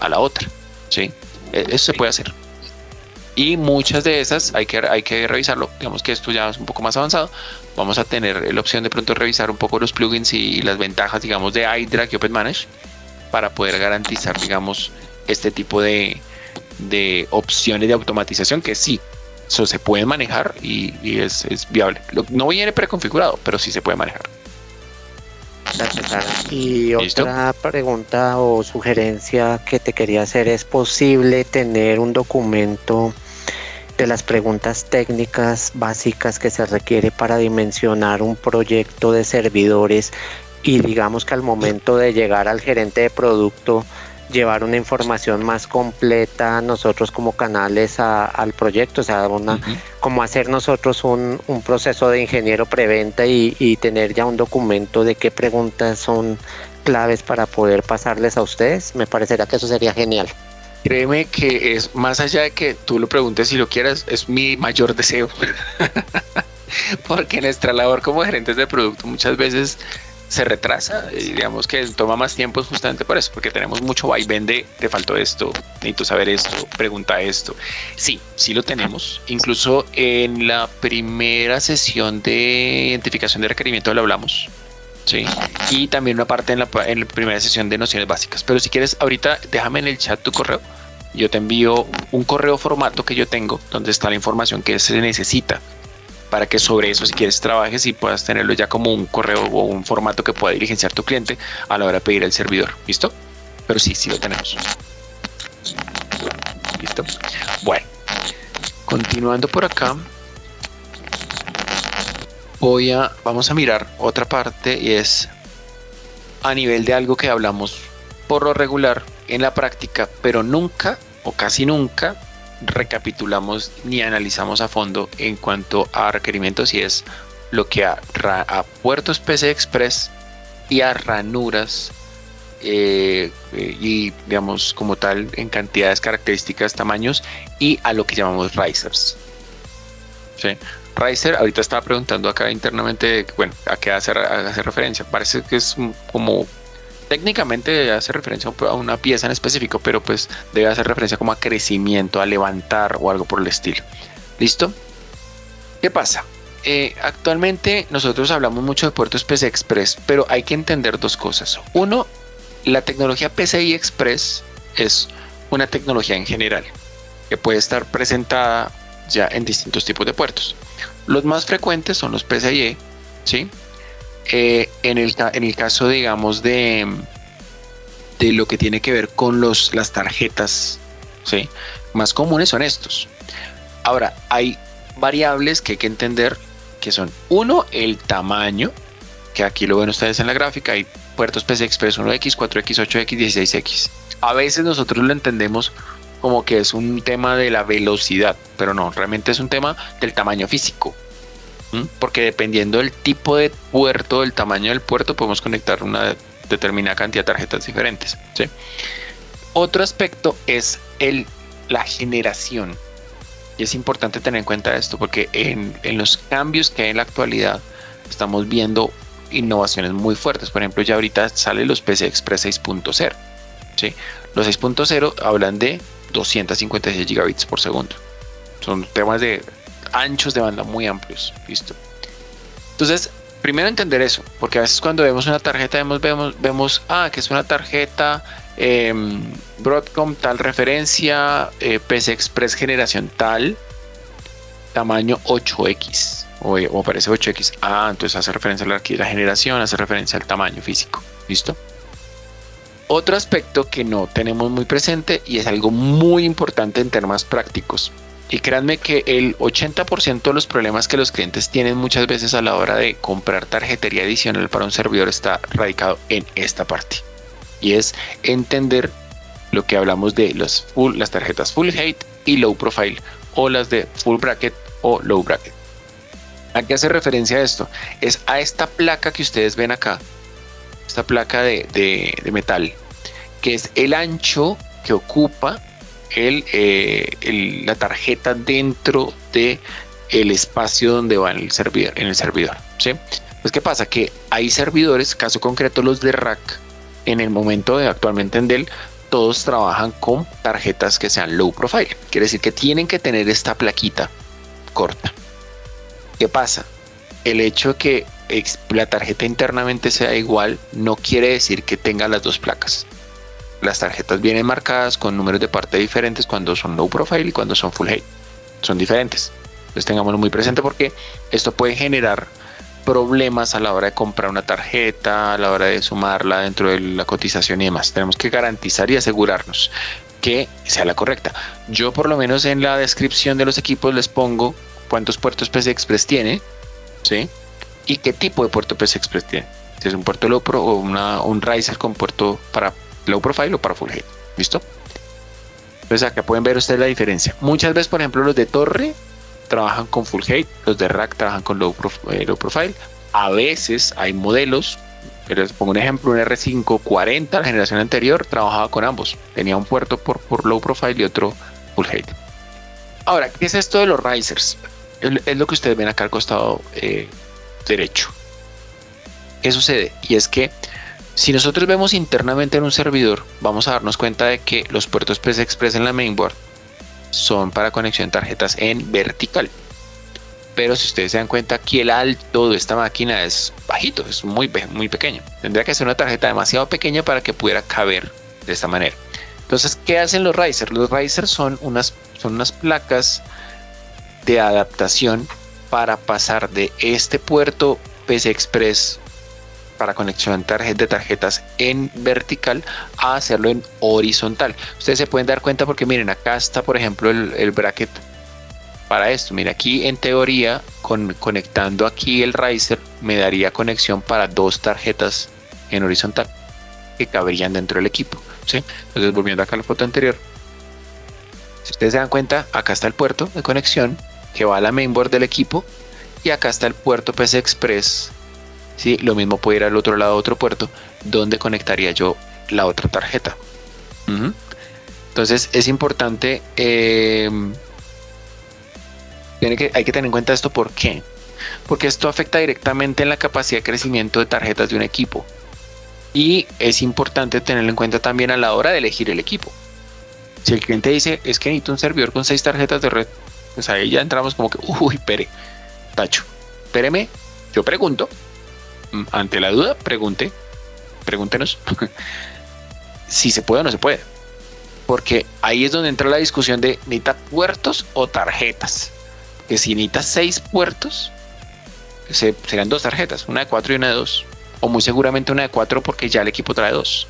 A: a la otra, ¿sí? Eso se puede hacer. Y muchas de esas hay que revisarlo. Digamos que esto ya es un poco más avanzado. Vamos a tener la opción de pronto de revisar un poco los plugins y las ventajas, digamos, de iDRAG y OpenManage para poder garantizar, digamos, este tipo de opciones de automatización que sí, eso se puede manejar y es viable. No viene preconfigurado, pero sí se puede manejar.
C: Gracias, Alan. Y
A: ¿Listo?
C: otra pregunta o sugerencia que te quería hacer: ¿es posible tener un documento de las preguntas técnicas básicas que se requiere para dimensionar un proyecto de servidores y digamos que al momento de llegar al gerente de producto llevar una información más completa nosotros como canales al proyecto? O sea, como hacer nosotros un proceso de ingeniero preventa y tener ya un documento de qué preguntas son claves para poder pasarles a ustedes. Me parecería que eso sería genial.
A: Créeme que es más allá de que tú lo preguntes si lo quieras, es mi mayor deseo. Porque nuestra labor como gerentes de producto muchas veces se retrasa y digamos que toma más tiempo justamente por eso, porque tenemos mucho vaivén de te faltó esto, necesito saber esto, pregunta esto. Sí lo tenemos. Incluso en la primera sesión de identificación de requerimiento lo hablamos. Sí, y también una parte en la primera sesión de nociones básicas. Pero si quieres, ahorita déjame en el chat tu correo. Yo te envío un correo formato que yo tengo, donde está la información que se necesita para que sobre eso, si quieres, trabajes y puedas tenerlo ya como un correo o un formato que pueda diligenciar tu cliente a la hora de pedir el servidor. ¿Listo? Pero sí lo tenemos. ¿Listo? Bueno, continuando por acá. Vamos a mirar otra parte y es a nivel de algo que hablamos por lo regular en la práctica, pero nunca o casi nunca recapitulamos ni analizamos a fondo en cuanto a requerimientos, y es lo que a puertos PCI Express y a ranuras y digamos como tal en cantidades, características, tamaños y a lo que llamamos risers. ¿Sí? Riser, ahorita estaba preguntando acá internamente, bueno, a qué hace referencia. Parece que es como técnicamente hace referencia a una pieza en específico, pero pues debe hacer referencia como a crecimiento, a levantar o algo por el estilo. ¿Listo? ¿Qué pasa? Actualmente nosotros hablamos mucho de puertos PCI Express, pero hay que entender dos cosas. Uno, la tecnología PCI Express es una tecnología en general que puede estar presentada ya en distintos tipos de puertos. Los más frecuentes son los PCIe, ¿sí? En el caso, digamos, de lo que tiene que ver con las tarjetas, ¿sí? Más comunes son estos. Ahora, hay variables que hay que entender, que son, uno, el tamaño, que aquí lo ven ustedes en la gráfica. Hay puertos PCI Express 1X, 4X, 8X, 16X. A veces nosotros lo entendemos como que es un tema de la velocidad, pero no, realmente es un tema del tamaño físico, porque dependiendo del tipo de puerto, del tamaño del puerto, podemos conectar una determinada cantidad de tarjetas diferentes, ¿sí? Otro aspecto es la generación, y es importante tener en cuenta esto porque en los cambios que hay en la actualidad estamos viendo innovaciones muy fuertes. Por ejemplo, ya ahorita salen los PCI Express 6.0, ¿sí? Los 6.0 hablan de 256 gigabits por segundo. Son temas de anchos de banda muy amplios. Listo. Entonces, primero entender eso, porque a veces cuando vemos una tarjeta vemos que es una tarjeta Broadcom tal referencia, PCI Express generación tal, tamaño 8X o aparece 8X. Entonces hace referencia a la generación, hace referencia al tamaño físico. ¿Listo? Otro aspecto que no tenemos muy presente y es algo muy importante en temas prácticos, y créanme que el 80% de los problemas que los clientes tienen muchas veces a la hora de comprar tarjetería adicional para un servidor está radicado en esta parte, y es entender lo que hablamos de las tarjetas full height y low profile, o las de full bracket o low bracket. ¿A qué hace referencia esto? Es a esta placa que ustedes ven acá, esta placa de metal, que es el ancho que ocupa la tarjeta dentro de el espacio donde va en el servidor, ¿sí? Pues ¿qué pasa? Que hay servidores, caso concreto los de rack, en el momento de actualmente en Dell, todos trabajan con tarjetas que sean low profile. Quiere decir que tienen que tener esta plaquita corta. ¿Qué pasa? El hecho de que la tarjeta internamente sea igual no quiere decir que tenga las dos placas. Las tarjetas vienen marcadas con números de parte diferentes cuando son low profile y cuando son full height. Son diferentes. Entonces tengámoslo muy presente porque esto puede generar problemas a la hora de comprar una tarjeta, a la hora de sumarla dentro de la cotización y demás. Tenemos que garantizar y asegurarnos que sea la correcta. Yo por lo menos en la descripción de los equipos les pongo cuántos puertos PCI Express tiene, ¿sí? Y qué tipo de puerto PCI Express tiene. Si es un puerto low pro o un riser con puerto para low profile o para full height. ¿Listo? Entonces acá pueden ver ustedes la diferencia. Muchas veces, por ejemplo, los de torre trabajan con full height, los de rack trabajan con low profile. A veces hay modelos, pero les pongo un ejemplo, un R540, la generación anterior, trabajaba con ambos. Tenía un puerto por low profile y otro full height. Ahora, ¿qué es esto de los risers? Es lo que ustedes ven acá al costado derecho. ¿Qué sucede? Y es que si nosotros vemos internamente en un servidor, vamos a darnos cuenta de que los puertos PCI Express en la mainboard son para conexión de tarjetas en vertical. Pero si ustedes se dan cuenta, aquí el alto de esta máquina es bajito, es muy pequeño. Tendría que ser una tarjeta demasiado pequeña para que pudiera caber de esta manera. Entonces, ¿qué hacen los risers? Los risers son unas placas de adaptación para pasar de este puerto PCI Express para conexión de tarjetas en vertical a hacerlo en horizontal. Ustedes se pueden dar cuenta porque miren, acá está por ejemplo el bracket para esto. Miren, aquí en teoría conectando aquí el riser me daría conexión para dos tarjetas en horizontal que caberían dentro del equipo, ¿sí? Entonces volviendo acá a la foto anterior, si ustedes se dan cuenta, acá está el puerto de conexión que va a la mainboard del equipo y acá está el puerto PCI Express. Sí, lo mismo puede ir al otro lado, otro puerto, donde conectaría yo la otra tarjeta. Entonces es importante, hay que tener en cuenta esto. ¿Por qué? Porque esto afecta directamente en la capacidad de crecimiento de tarjetas de un equipo. Y es importante tenerlo en cuenta también a la hora de elegir el equipo. Si el cliente dice, es que necesito un servidor con 6 tarjetas de red, pues ahí ya entramos como que, tacho, espéreme, yo pregunto. Ante la duda, pregúntenos si se puede o no se puede, porque ahí es donde entra la discusión de necesita puertos o tarjetas. Que si necesita 6 puertos, serán 2 tarjetas, una de 4 y una de 2, o muy seguramente una de 4 porque ya el equipo trae 2,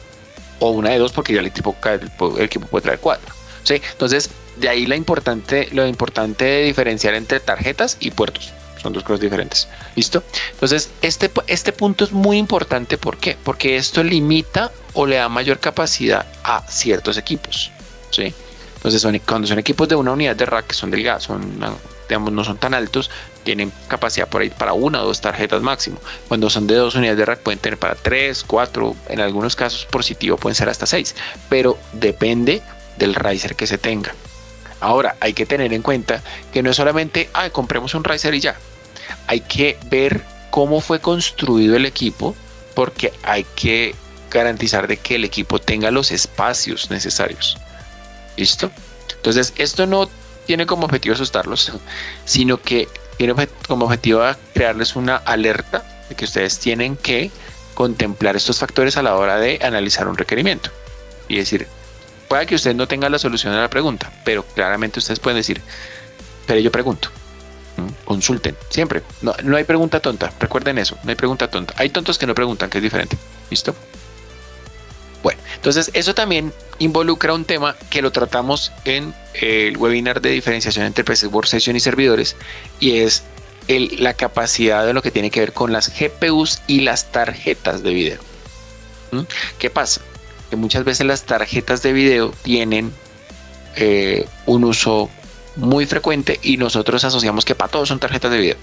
A: o una de 2 porque ya el equipo puede traer 4, ¿sí? Entonces de ahí lo importante de diferenciar entre tarjetas y puertos. Son dos cosas diferentes. ¿Listo? Entonces, este punto es muy importante. ¿Por qué? Porque esto limita o le da mayor capacidad a ciertos equipos, ¿sí? Entonces, cuando son equipos de una unidad de rack que son delgados, digamos, no son tan altos, tienen capacidad por ahí para 1 o 2 tarjetas máximo. Cuando son de 2 unidades de rack, pueden tener para 3, 4, en algunos casos por sitio pueden ser hasta 6. Pero depende del riser que se tenga. Ahora, hay que tener en cuenta que no es solamente, compremos un riser y ya. Hay que ver cómo fue construido el equipo, porque hay que garantizar de que el equipo tenga los espacios necesarios. ¿Listo? Entonces, esto no tiene como objetivo asustarlos, sino que tiene como objetivo crearles una alerta de que ustedes tienen que contemplar estos factores a la hora de analizar un requerimiento. Y decir, puede que usted no tenga la solución a la pregunta, pero claramente ustedes pueden decir, pero yo pregunto, consulten, siempre, no hay pregunta tonta, recuerden eso, no hay pregunta tonta, hay tontos que no preguntan, que es diferente. ¿Listo? Bueno, entonces eso también involucra un tema que lo tratamos en el webinar de diferenciación entre PC Workstation y servidores, y es la capacidad de lo que tiene que ver con las GPUs y las tarjetas de video. ¿Qué pasa? Que muchas veces las tarjetas de video tienen un uso muy frecuente y nosotros asociamos que para todos son tarjetas de video.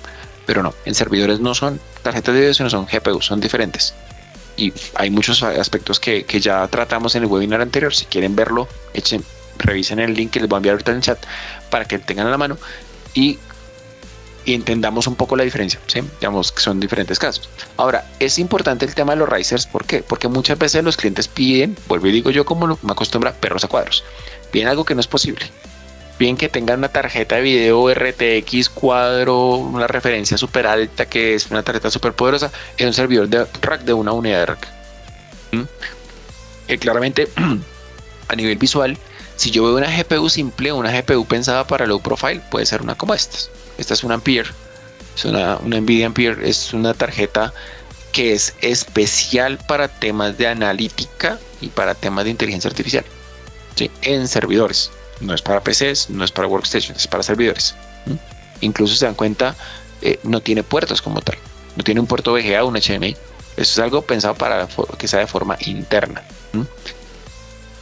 A: Pero no, en servidores no son tarjetas de video, sino son GPUs, son diferentes. Y hay muchos aspectos que ya tratamos en el webinar anterior. Si quieren verlo, revisen el link que les voy a enviar ahorita en el chat para que tengan a la mano y entendamos un poco la diferencia, ¿sí? Digamos que son diferentes casos. Ahora, es importante el tema de los risers. ¿Por qué? Porque muchas veces los clientes piden, vuelvo y digo yo como me acostumbra, perros a cuadros. Piden algo que no es posible. Piden que tengan una tarjeta de video RTX cuadro, una referencia súper alta, que es una tarjeta súper poderosa, en un servidor de rack de una unidad de rack. Claramente, a nivel visual, si yo veo una GPU simple, una GPU pensada para low profile, puede ser una como estas. Esta es una Ampere, es una Nvidia Ampere, es una tarjeta que es especial para temas de analítica y para temas de inteligencia artificial, ¿sí? En servidores. No es para PCs, no es para workstations, es para servidores. Incluso se dan cuenta, no tiene puertos como tal. No tiene un puerto VGA o un HDMI. Eso es algo pensado para que sea de forma interna.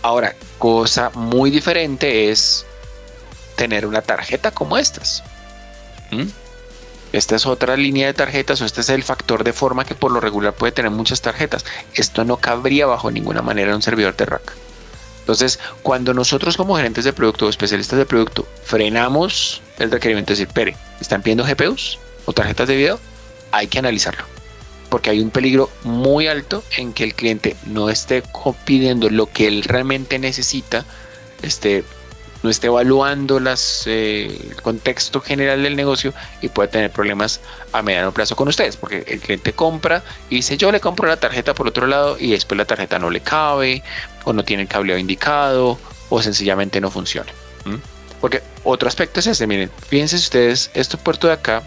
A: Ahora, cosa muy diferente es tener una tarjeta como estas. Esta es otra línea de tarjetas, o este es el factor de forma que por lo regular puede tener muchas tarjetas. Esto no cabría bajo ninguna manera en un servidor de rack. Entonces, cuando nosotros como gerentes de producto o especialistas de producto frenamos el requerimiento de decir, Pere, ¿están pidiendo GPUs o tarjetas de video? Hay que analizarlo, porque hay un peligro muy alto en que el cliente no esté pidiendo lo que él realmente necesita, no esté evaluando el contexto general del negocio y puede tener problemas a mediano plazo con ustedes, porque el cliente compra y dice, yo le compro la tarjeta por otro lado, y después la tarjeta no le cabe, o no tiene el cableado indicado, o sencillamente no funciona. Porque otro aspecto es ese, miren, fíjense ustedes, este puerto de acá,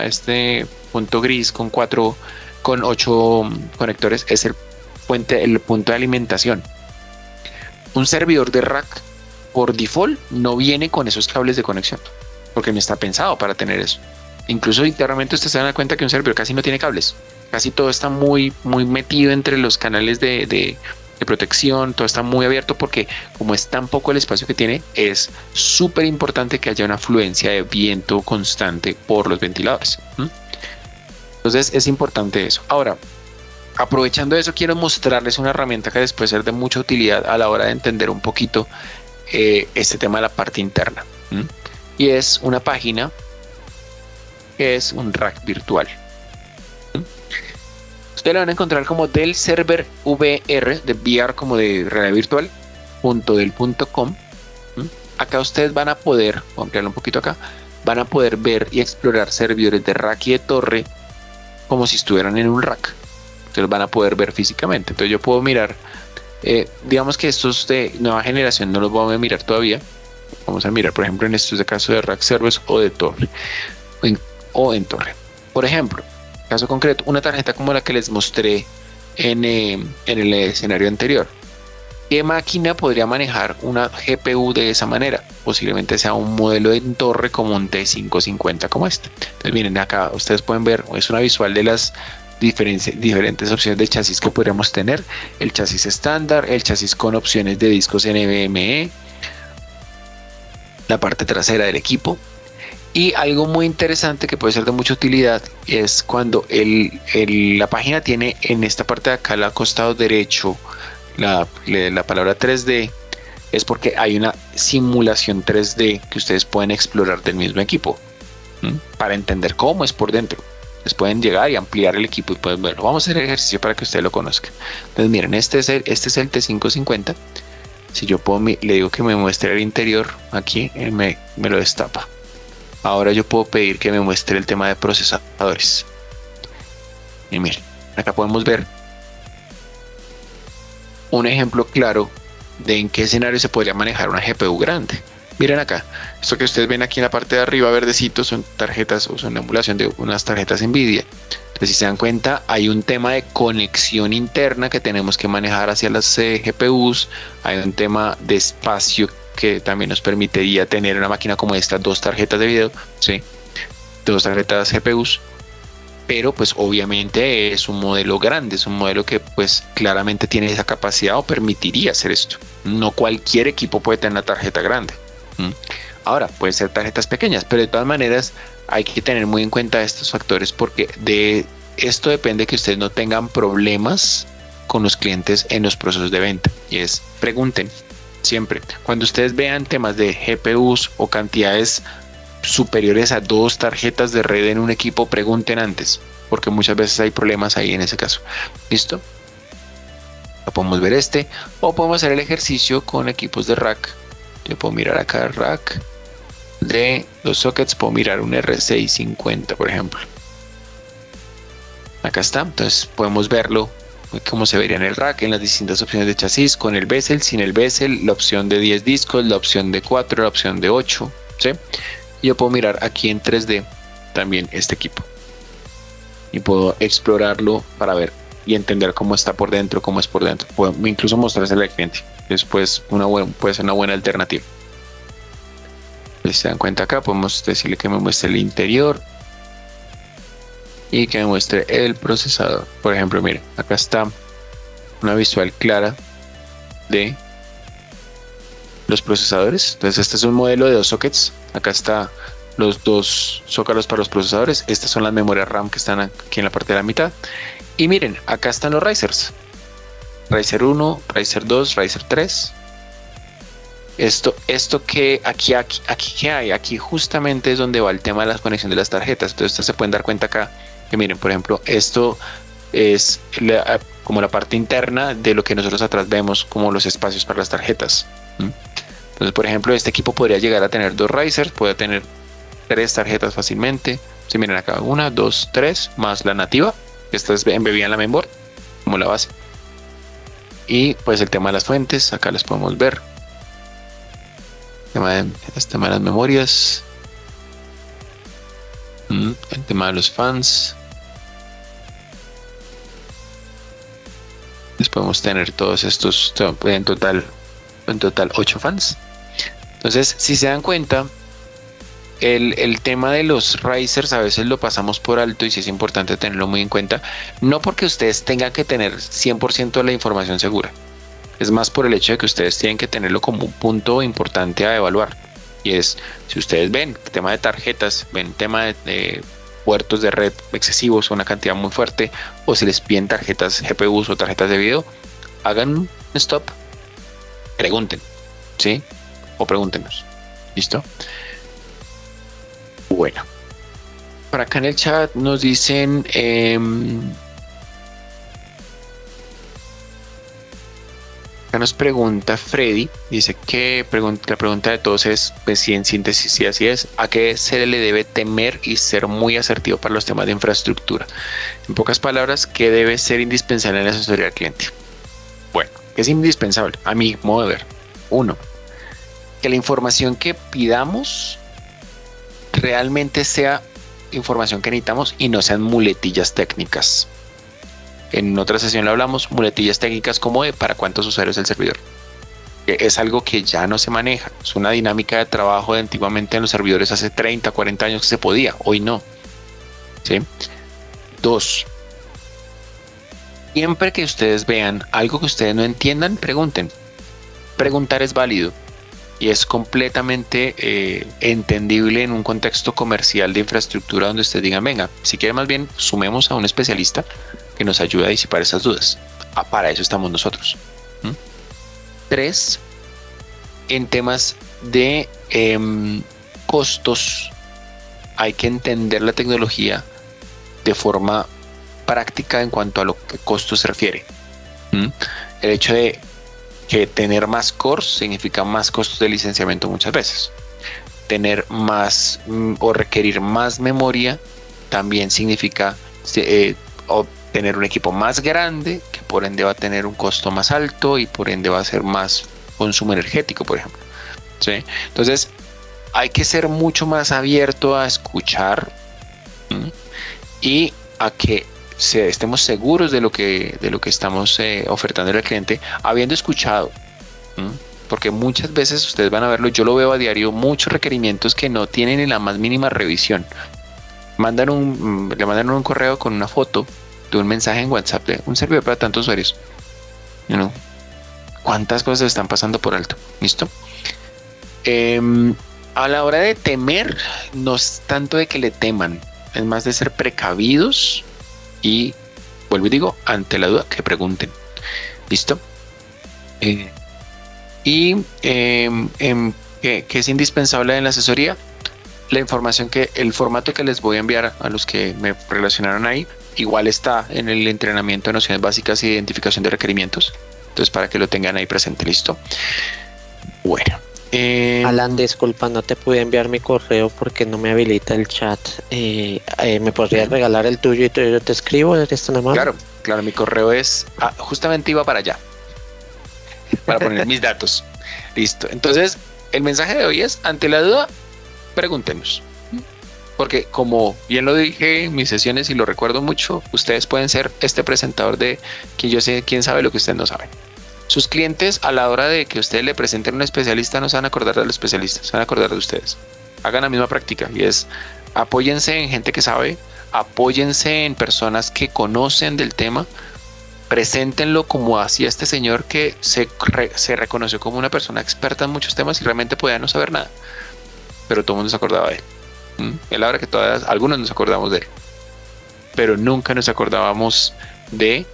A: este punto gris con 8 conectores es el punto de alimentación. Un servidor de rack por default no viene con esos cables de conexión, porque no está pensado para tener eso. Incluso internamente ustedes se dan cuenta que un servidor casi no tiene cables, casi todo está muy metido entre los canales de protección, todo está muy abierto, porque como es tan poco el espacio que tiene, es súper importante que haya una fluencia de viento constante por los ventiladores. Entonces es importante eso. Ahora, aprovechando eso, quiero mostrarles una herramienta que después ser de mucha utilidad a la hora de entender un poquito este tema de la parte interna. Y es una página que es un rack virtual. Ustedes lo van a encontrar como del server VR, de VR como de realidad virtual, .del.com. Acá ustedes van a poder, voy a ampliarlo un poquito acá, van a poder ver y explorar servidores de rack y de torre como si estuvieran en un rack. Ustedes van a poder ver físicamente. Entonces yo puedo mirar, digamos que estos de nueva generación no los vamos a mirar todavía. Vamos a mirar, por ejemplo, en estos de caso de rack servers o de torre, o en torre. Por ejemplo, caso concreto, una tarjeta como la que les mostré en el escenario anterior. ¿Qué máquina podría manejar una GPU de esa manera? Posiblemente sea un modelo en torre como un T550 como este. Entonces miren, acá ustedes pueden ver, es una visual de las diferentes opciones de chasis que podríamos tener. El chasis estándar, el chasis con opciones de discos NVMe, la parte trasera del equipo. Y algo muy interesante que puede ser de mucha utilidad es cuando la página tiene en esta parte de acá, al costado derecho, la palabra 3D, es porque hay una simulación 3D que ustedes pueden explorar del mismo equipo, para entender cómo es por dentro. Les pueden llegar y ampliar el equipo y pueden verlo. Vamos a hacer el ejercicio para que ustedes lo conozcan. Entonces miren, este es el T550. Si yo le digo que me muestre el interior, aquí me lo destapa. Ahora yo puedo pedir que me muestre el tema de procesadores. Y miren, acá podemos ver un ejemplo claro de en qué escenario se podría manejar una GPU grande. Miren acá, esto que ustedes ven aquí en la parte de arriba verdecito son tarjetas, o son la emulación de unas tarjetas Nvidia. Entonces, si se dan cuenta, hay un tema de conexión interna que tenemos que manejar hacia las GPUs. Hay un tema de espacio que también nos permitiría tener una máquina como esta, 2 tarjetas de video, ¿sí? 2 tarjetas GPUs. Pero pues obviamente es un modelo grande, es un modelo que pues claramente tiene esa capacidad o permitiría hacer esto. No cualquier equipo puede tener una tarjeta grande. Ahora, pueden ser tarjetas pequeñas, pero de todas maneras hay que tener muy en cuenta estos factores porque de esto depende que ustedes no tengan problemas con los clientes en los procesos de venta. Y es, pregunten siempre. Cuando ustedes vean temas de GPUs o cantidades superiores a 2 tarjetas de red en un equipo, pregunten antes, porque muchas veces hay problemas ahí en ese caso. ¿Listo? Podemos ver o podemos hacer el ejercicio con equipos de rack. Yo puedo mirar acá el rack de los sockets, puedo mirar un R650 por ejemplo. Acá está, entonces podemos verlo como se vería en el rack en las distintas opciones de chasis, con el bezel, sin el bezel, la opción de 10 discos, la opción de 4, la opción de 8, ¿sí? Y yo puedo mirar aquí en 3D también este equipo y puedo explorarlo para ver y entender cómo está por dentro, cómo es por dentro. Puedo incluso mostrárselo al cliente. Después puede ser una buena alternativa. Si se dan cuenta acá, podemos decirle que me muestre el interior y que me muestre el procesador. Por ejemplo, miren, acá está una visual clara de los procesadores. Entonces este es un modelo de 2 sockets. Acá está los 2 zócalos para los procesadores. Estas son las memorias RAM que están aquí en la parte de la mitad. Y miren, acá están los risers. Riser 1, Riser 2, Riser 3. Esto que aquí que hay, aquí justamente es donde va el tema de la conexión de las tarjetas. Entonces ustedes se pueden dar cuenta acá que miren, por ejemplo, esto es como la parte interna de lo que nosotros atrás vemos como los espacios para las tarjetas. Entonces, por ejemplo, este equipo podría llegar a tener 2 risers, puede tener 3 tarjetas fácilmente. Si miren acá, 1, 2, 3, más la nativa. Esta es embebida en la mainboard como la base. Y pues el tema de las fuentes, acá las podemos ver. El tema de las memorias. El tema de los fans. Después podemos tener todos estos, en total 8 fans. Entonces, si se dan cuenta, el tema de los risers a veces lo pasamos por alto y sí es importante tenerlo muy en cuenta. No porque ustedes tengan que tener 100% de la información segura. Es más por el hecho de que ustedes tienen que tenerlo como un punto importante a evaluar. Y es, si ustedes ven tema de tarjetas, ven tema de puertos de red excesivos, una cantidad muy fuerte, o si les piden tarjetas GPUs o tarjetas de video, hagan un stop, pregunten, ¿sí? O pregúntenos. ¿Listo? Bueno. Por acá en el chat nos dicen... acá nos pregunta Freddy, dice que la pregunta de todos es, pues si en síntesis sí así es, ¿a qué se le debe temer y ser muy asertivo para los temas de infraestructura? En pocas palabras, ¿qué debe ser indispensable en la asesoría al cliente? Bueno, ¿qué es indispensable? A mi modo de ver. 1, que la información que pidamos realmente sea información que necesitamos y no sean muletillas técnicas. En otra sesión le hablamos muletillas técnicas como de para cuántos usuarios el servidor. Es algo que ya no se maneja. Es una dinámica de trabajo de antiguamente en los servidores hace 30, 40 años que se podía. Hoy no. ¿Sí? 2. Siempre que ustedes vean algo que ustedes no entiendan, pregunten. Preguntar es válido. Y es completamente entendible en un contexto comercial de infraestructura donde ustedes digan, venga, si quieren más bien sumemos a un especialista que nos ayude a disipar esas dudas. Para eso estamos nosotros. 3, en temas de costos, hay que entender la tecnología de forma práctica en cuanto a lo que costos se refiere. El hecho de que tener más cores significa más costos de licenciamiento muchas veces. Tener más o requerir más memoria también significa tener un equipo más grande, que por ende va a tener un costo más alto y por ende va a ser más consumo energético, por ejemplo. ¿Sí? Entonces, hay que ser mucho más abierto a escuchar y a que estemos seguros de lo que estamos ofertando al cliente, habiendo escuchado. Porque muchas veces ustedes van a verlo, yo lo veo a diario, muchos requerimientos que no tienen ni la más mínima revisión. Le mandan un correo con una foto de un mensaje en WhatsApp de un servidor para tantos usuarios. ¿Cuántas cosas están pasando por alto? ¿Listo? A la hora de temer, no es tanto de que le teman, es más de ser precavidos y, vuelvo y digo, ante la duda, que pregunten. ¿Listo? ¿Qué es indispensable en la asesoría? La información el formato que les voy a enviar a los que me relacionaron ahí, igual está en el entrenamiento de nociones básicas y identificación de requerimientos. Entonces, para que lo tengan ahí presente, ¿listo? Bueno.
C: Alan, disculpa, no te pude enviar mi correo porque no me habilita el chat. ¿Me podrías regalar el tuyo y yo te escribo? ¿Eres tan amable?
A: Claro, mi correo es... justamente iba para allá, para poner mis datos. Listo. Entonces, el mensaje de hoy es, ante la duda, pregúntenos. Porque como bien lo dije en mis sesiones y lo recuerdo mucho, ustedes pueden ser este presentador de que yo sé quién sabe lo que ustedes no saben. Sus clientes, a la hora de que ustedes le presenten a un especialista, no se van a acordar del especialista, se van a acordar de ustedes. Hagan la misma práctica y es apóyense en gente que sabe, apóyense en personas que conocen del tema, preséntenlo como hacía este señor que se reconoció como una persona experta en muchos temas y realmente podía no saber nada, pero todo el mundo se acordaba de él. Es la hora que algunos nos acordamos de él, pero nunca nos acordábamos de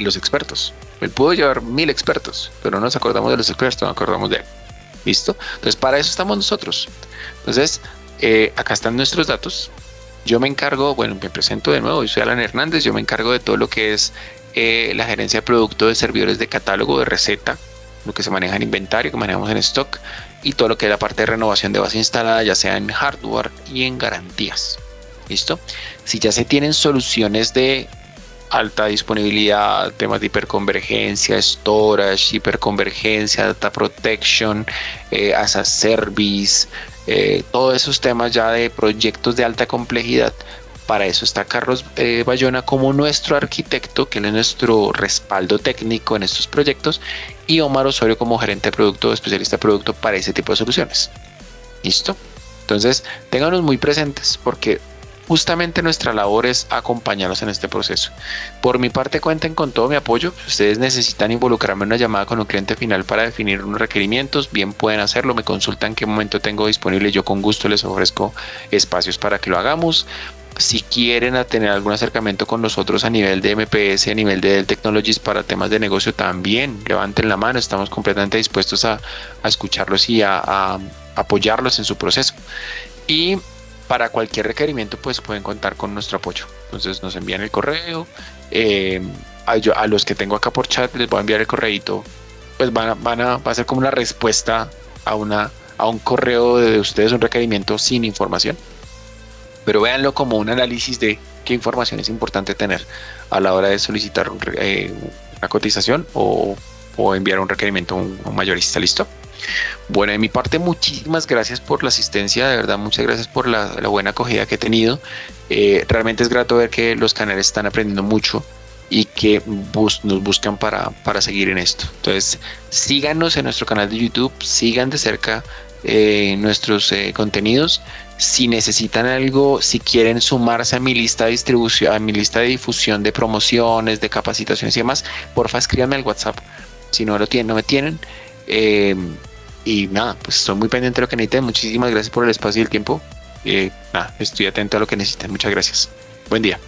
A: los expertos. Él pudo llevar 1000 expertos, pero no nos acordamos de los expertos, no nos acordamos de él. ¿Listo? Entonces, para eso estamos nosotros. Entonces, acá están nuestros datos. Yo me encargo, bueno, me presento de nuevo, yo soy Alan Hernández, yo me encargo de todo lo que es la gerencia de producto, de servidores de catálogo, de receta, lo que se maneja en inventario, que manejamos en stock, y todo lo que es la parte de renovación de base instalada, ya sea en hardware y en garantías. ¿Listo? Si ya se tienen soluciones de alta disponibilidad, temas de hiperconvergencia, storage, hiperconvergencia, data protection, as a service, todos esos temas ya de proyectos de alta complejidad. Para eso está Carlos Bayona como nuestro arquitecto, que es nuestro respaldo técnico en estos proyectos, y Omar Osorio como gerente de producto, especialista de producto para ese tipo de soluciones. ¿Listo? Entonces, ténganos muy presentes porque justamente nuestra labor es acompañarlos en este proceso. Por mi parte, cuenten con todo mi apoyo. Si ustedes necesitan involucrarme en una llamada con un cliente final para definir unos requerimientos, bien pueden hacerlo. Me consultan qué momento tengo disponible. Yo con gusto les ofrezco espacios para que lo hagamos. Si quieren tener algún acercamiento con nosotros a nivel de MPS, a nivel de Dell Technologies para temas de negocio, también levanten la mano. Estamos completamente dispuestos a escucharlos y a apoyarlos en su proceso. Y para cualquier requerimiento, pues pueden contar con nuestro apoyo. Entonces nos envían el correo. A los que tengo acá por chat les voy a enviar el correíto. Pues va a ser como una respuesta a un correo de ustedes, un requerimiento sin información. Pero véanlo como un análisis de qué información es importante tener a la hora de solicitar una cotización o enviar un requerimiento a un mayorista. ¿Listo? Bueno, de mi parte, muchísimas gracias por la asistencia, de verdad, muchas gracias por la buena acogida que he tenido. Realmente es grato ver que los canales están aprendiendo mucho y que nos buscan para seguir en esto. Entonces, síganos en nuestro canal de YouTube, sigan de cerca nuestros contenidos. Si necesitan algo, si quieren sumarse a mi lista de distribución, a mi lista de difusión de promociones, de capacitaciones y demás, porfa, escríbanme al WhatsApp. Si no lo tienen, no me tienen. Y nada, pues estoy muy pendiente de lo que necesiten. Muchísimas gracias por el espacio y el tiempo. Estoy atento a lo que necesiten. Muchas gracias. Buen día.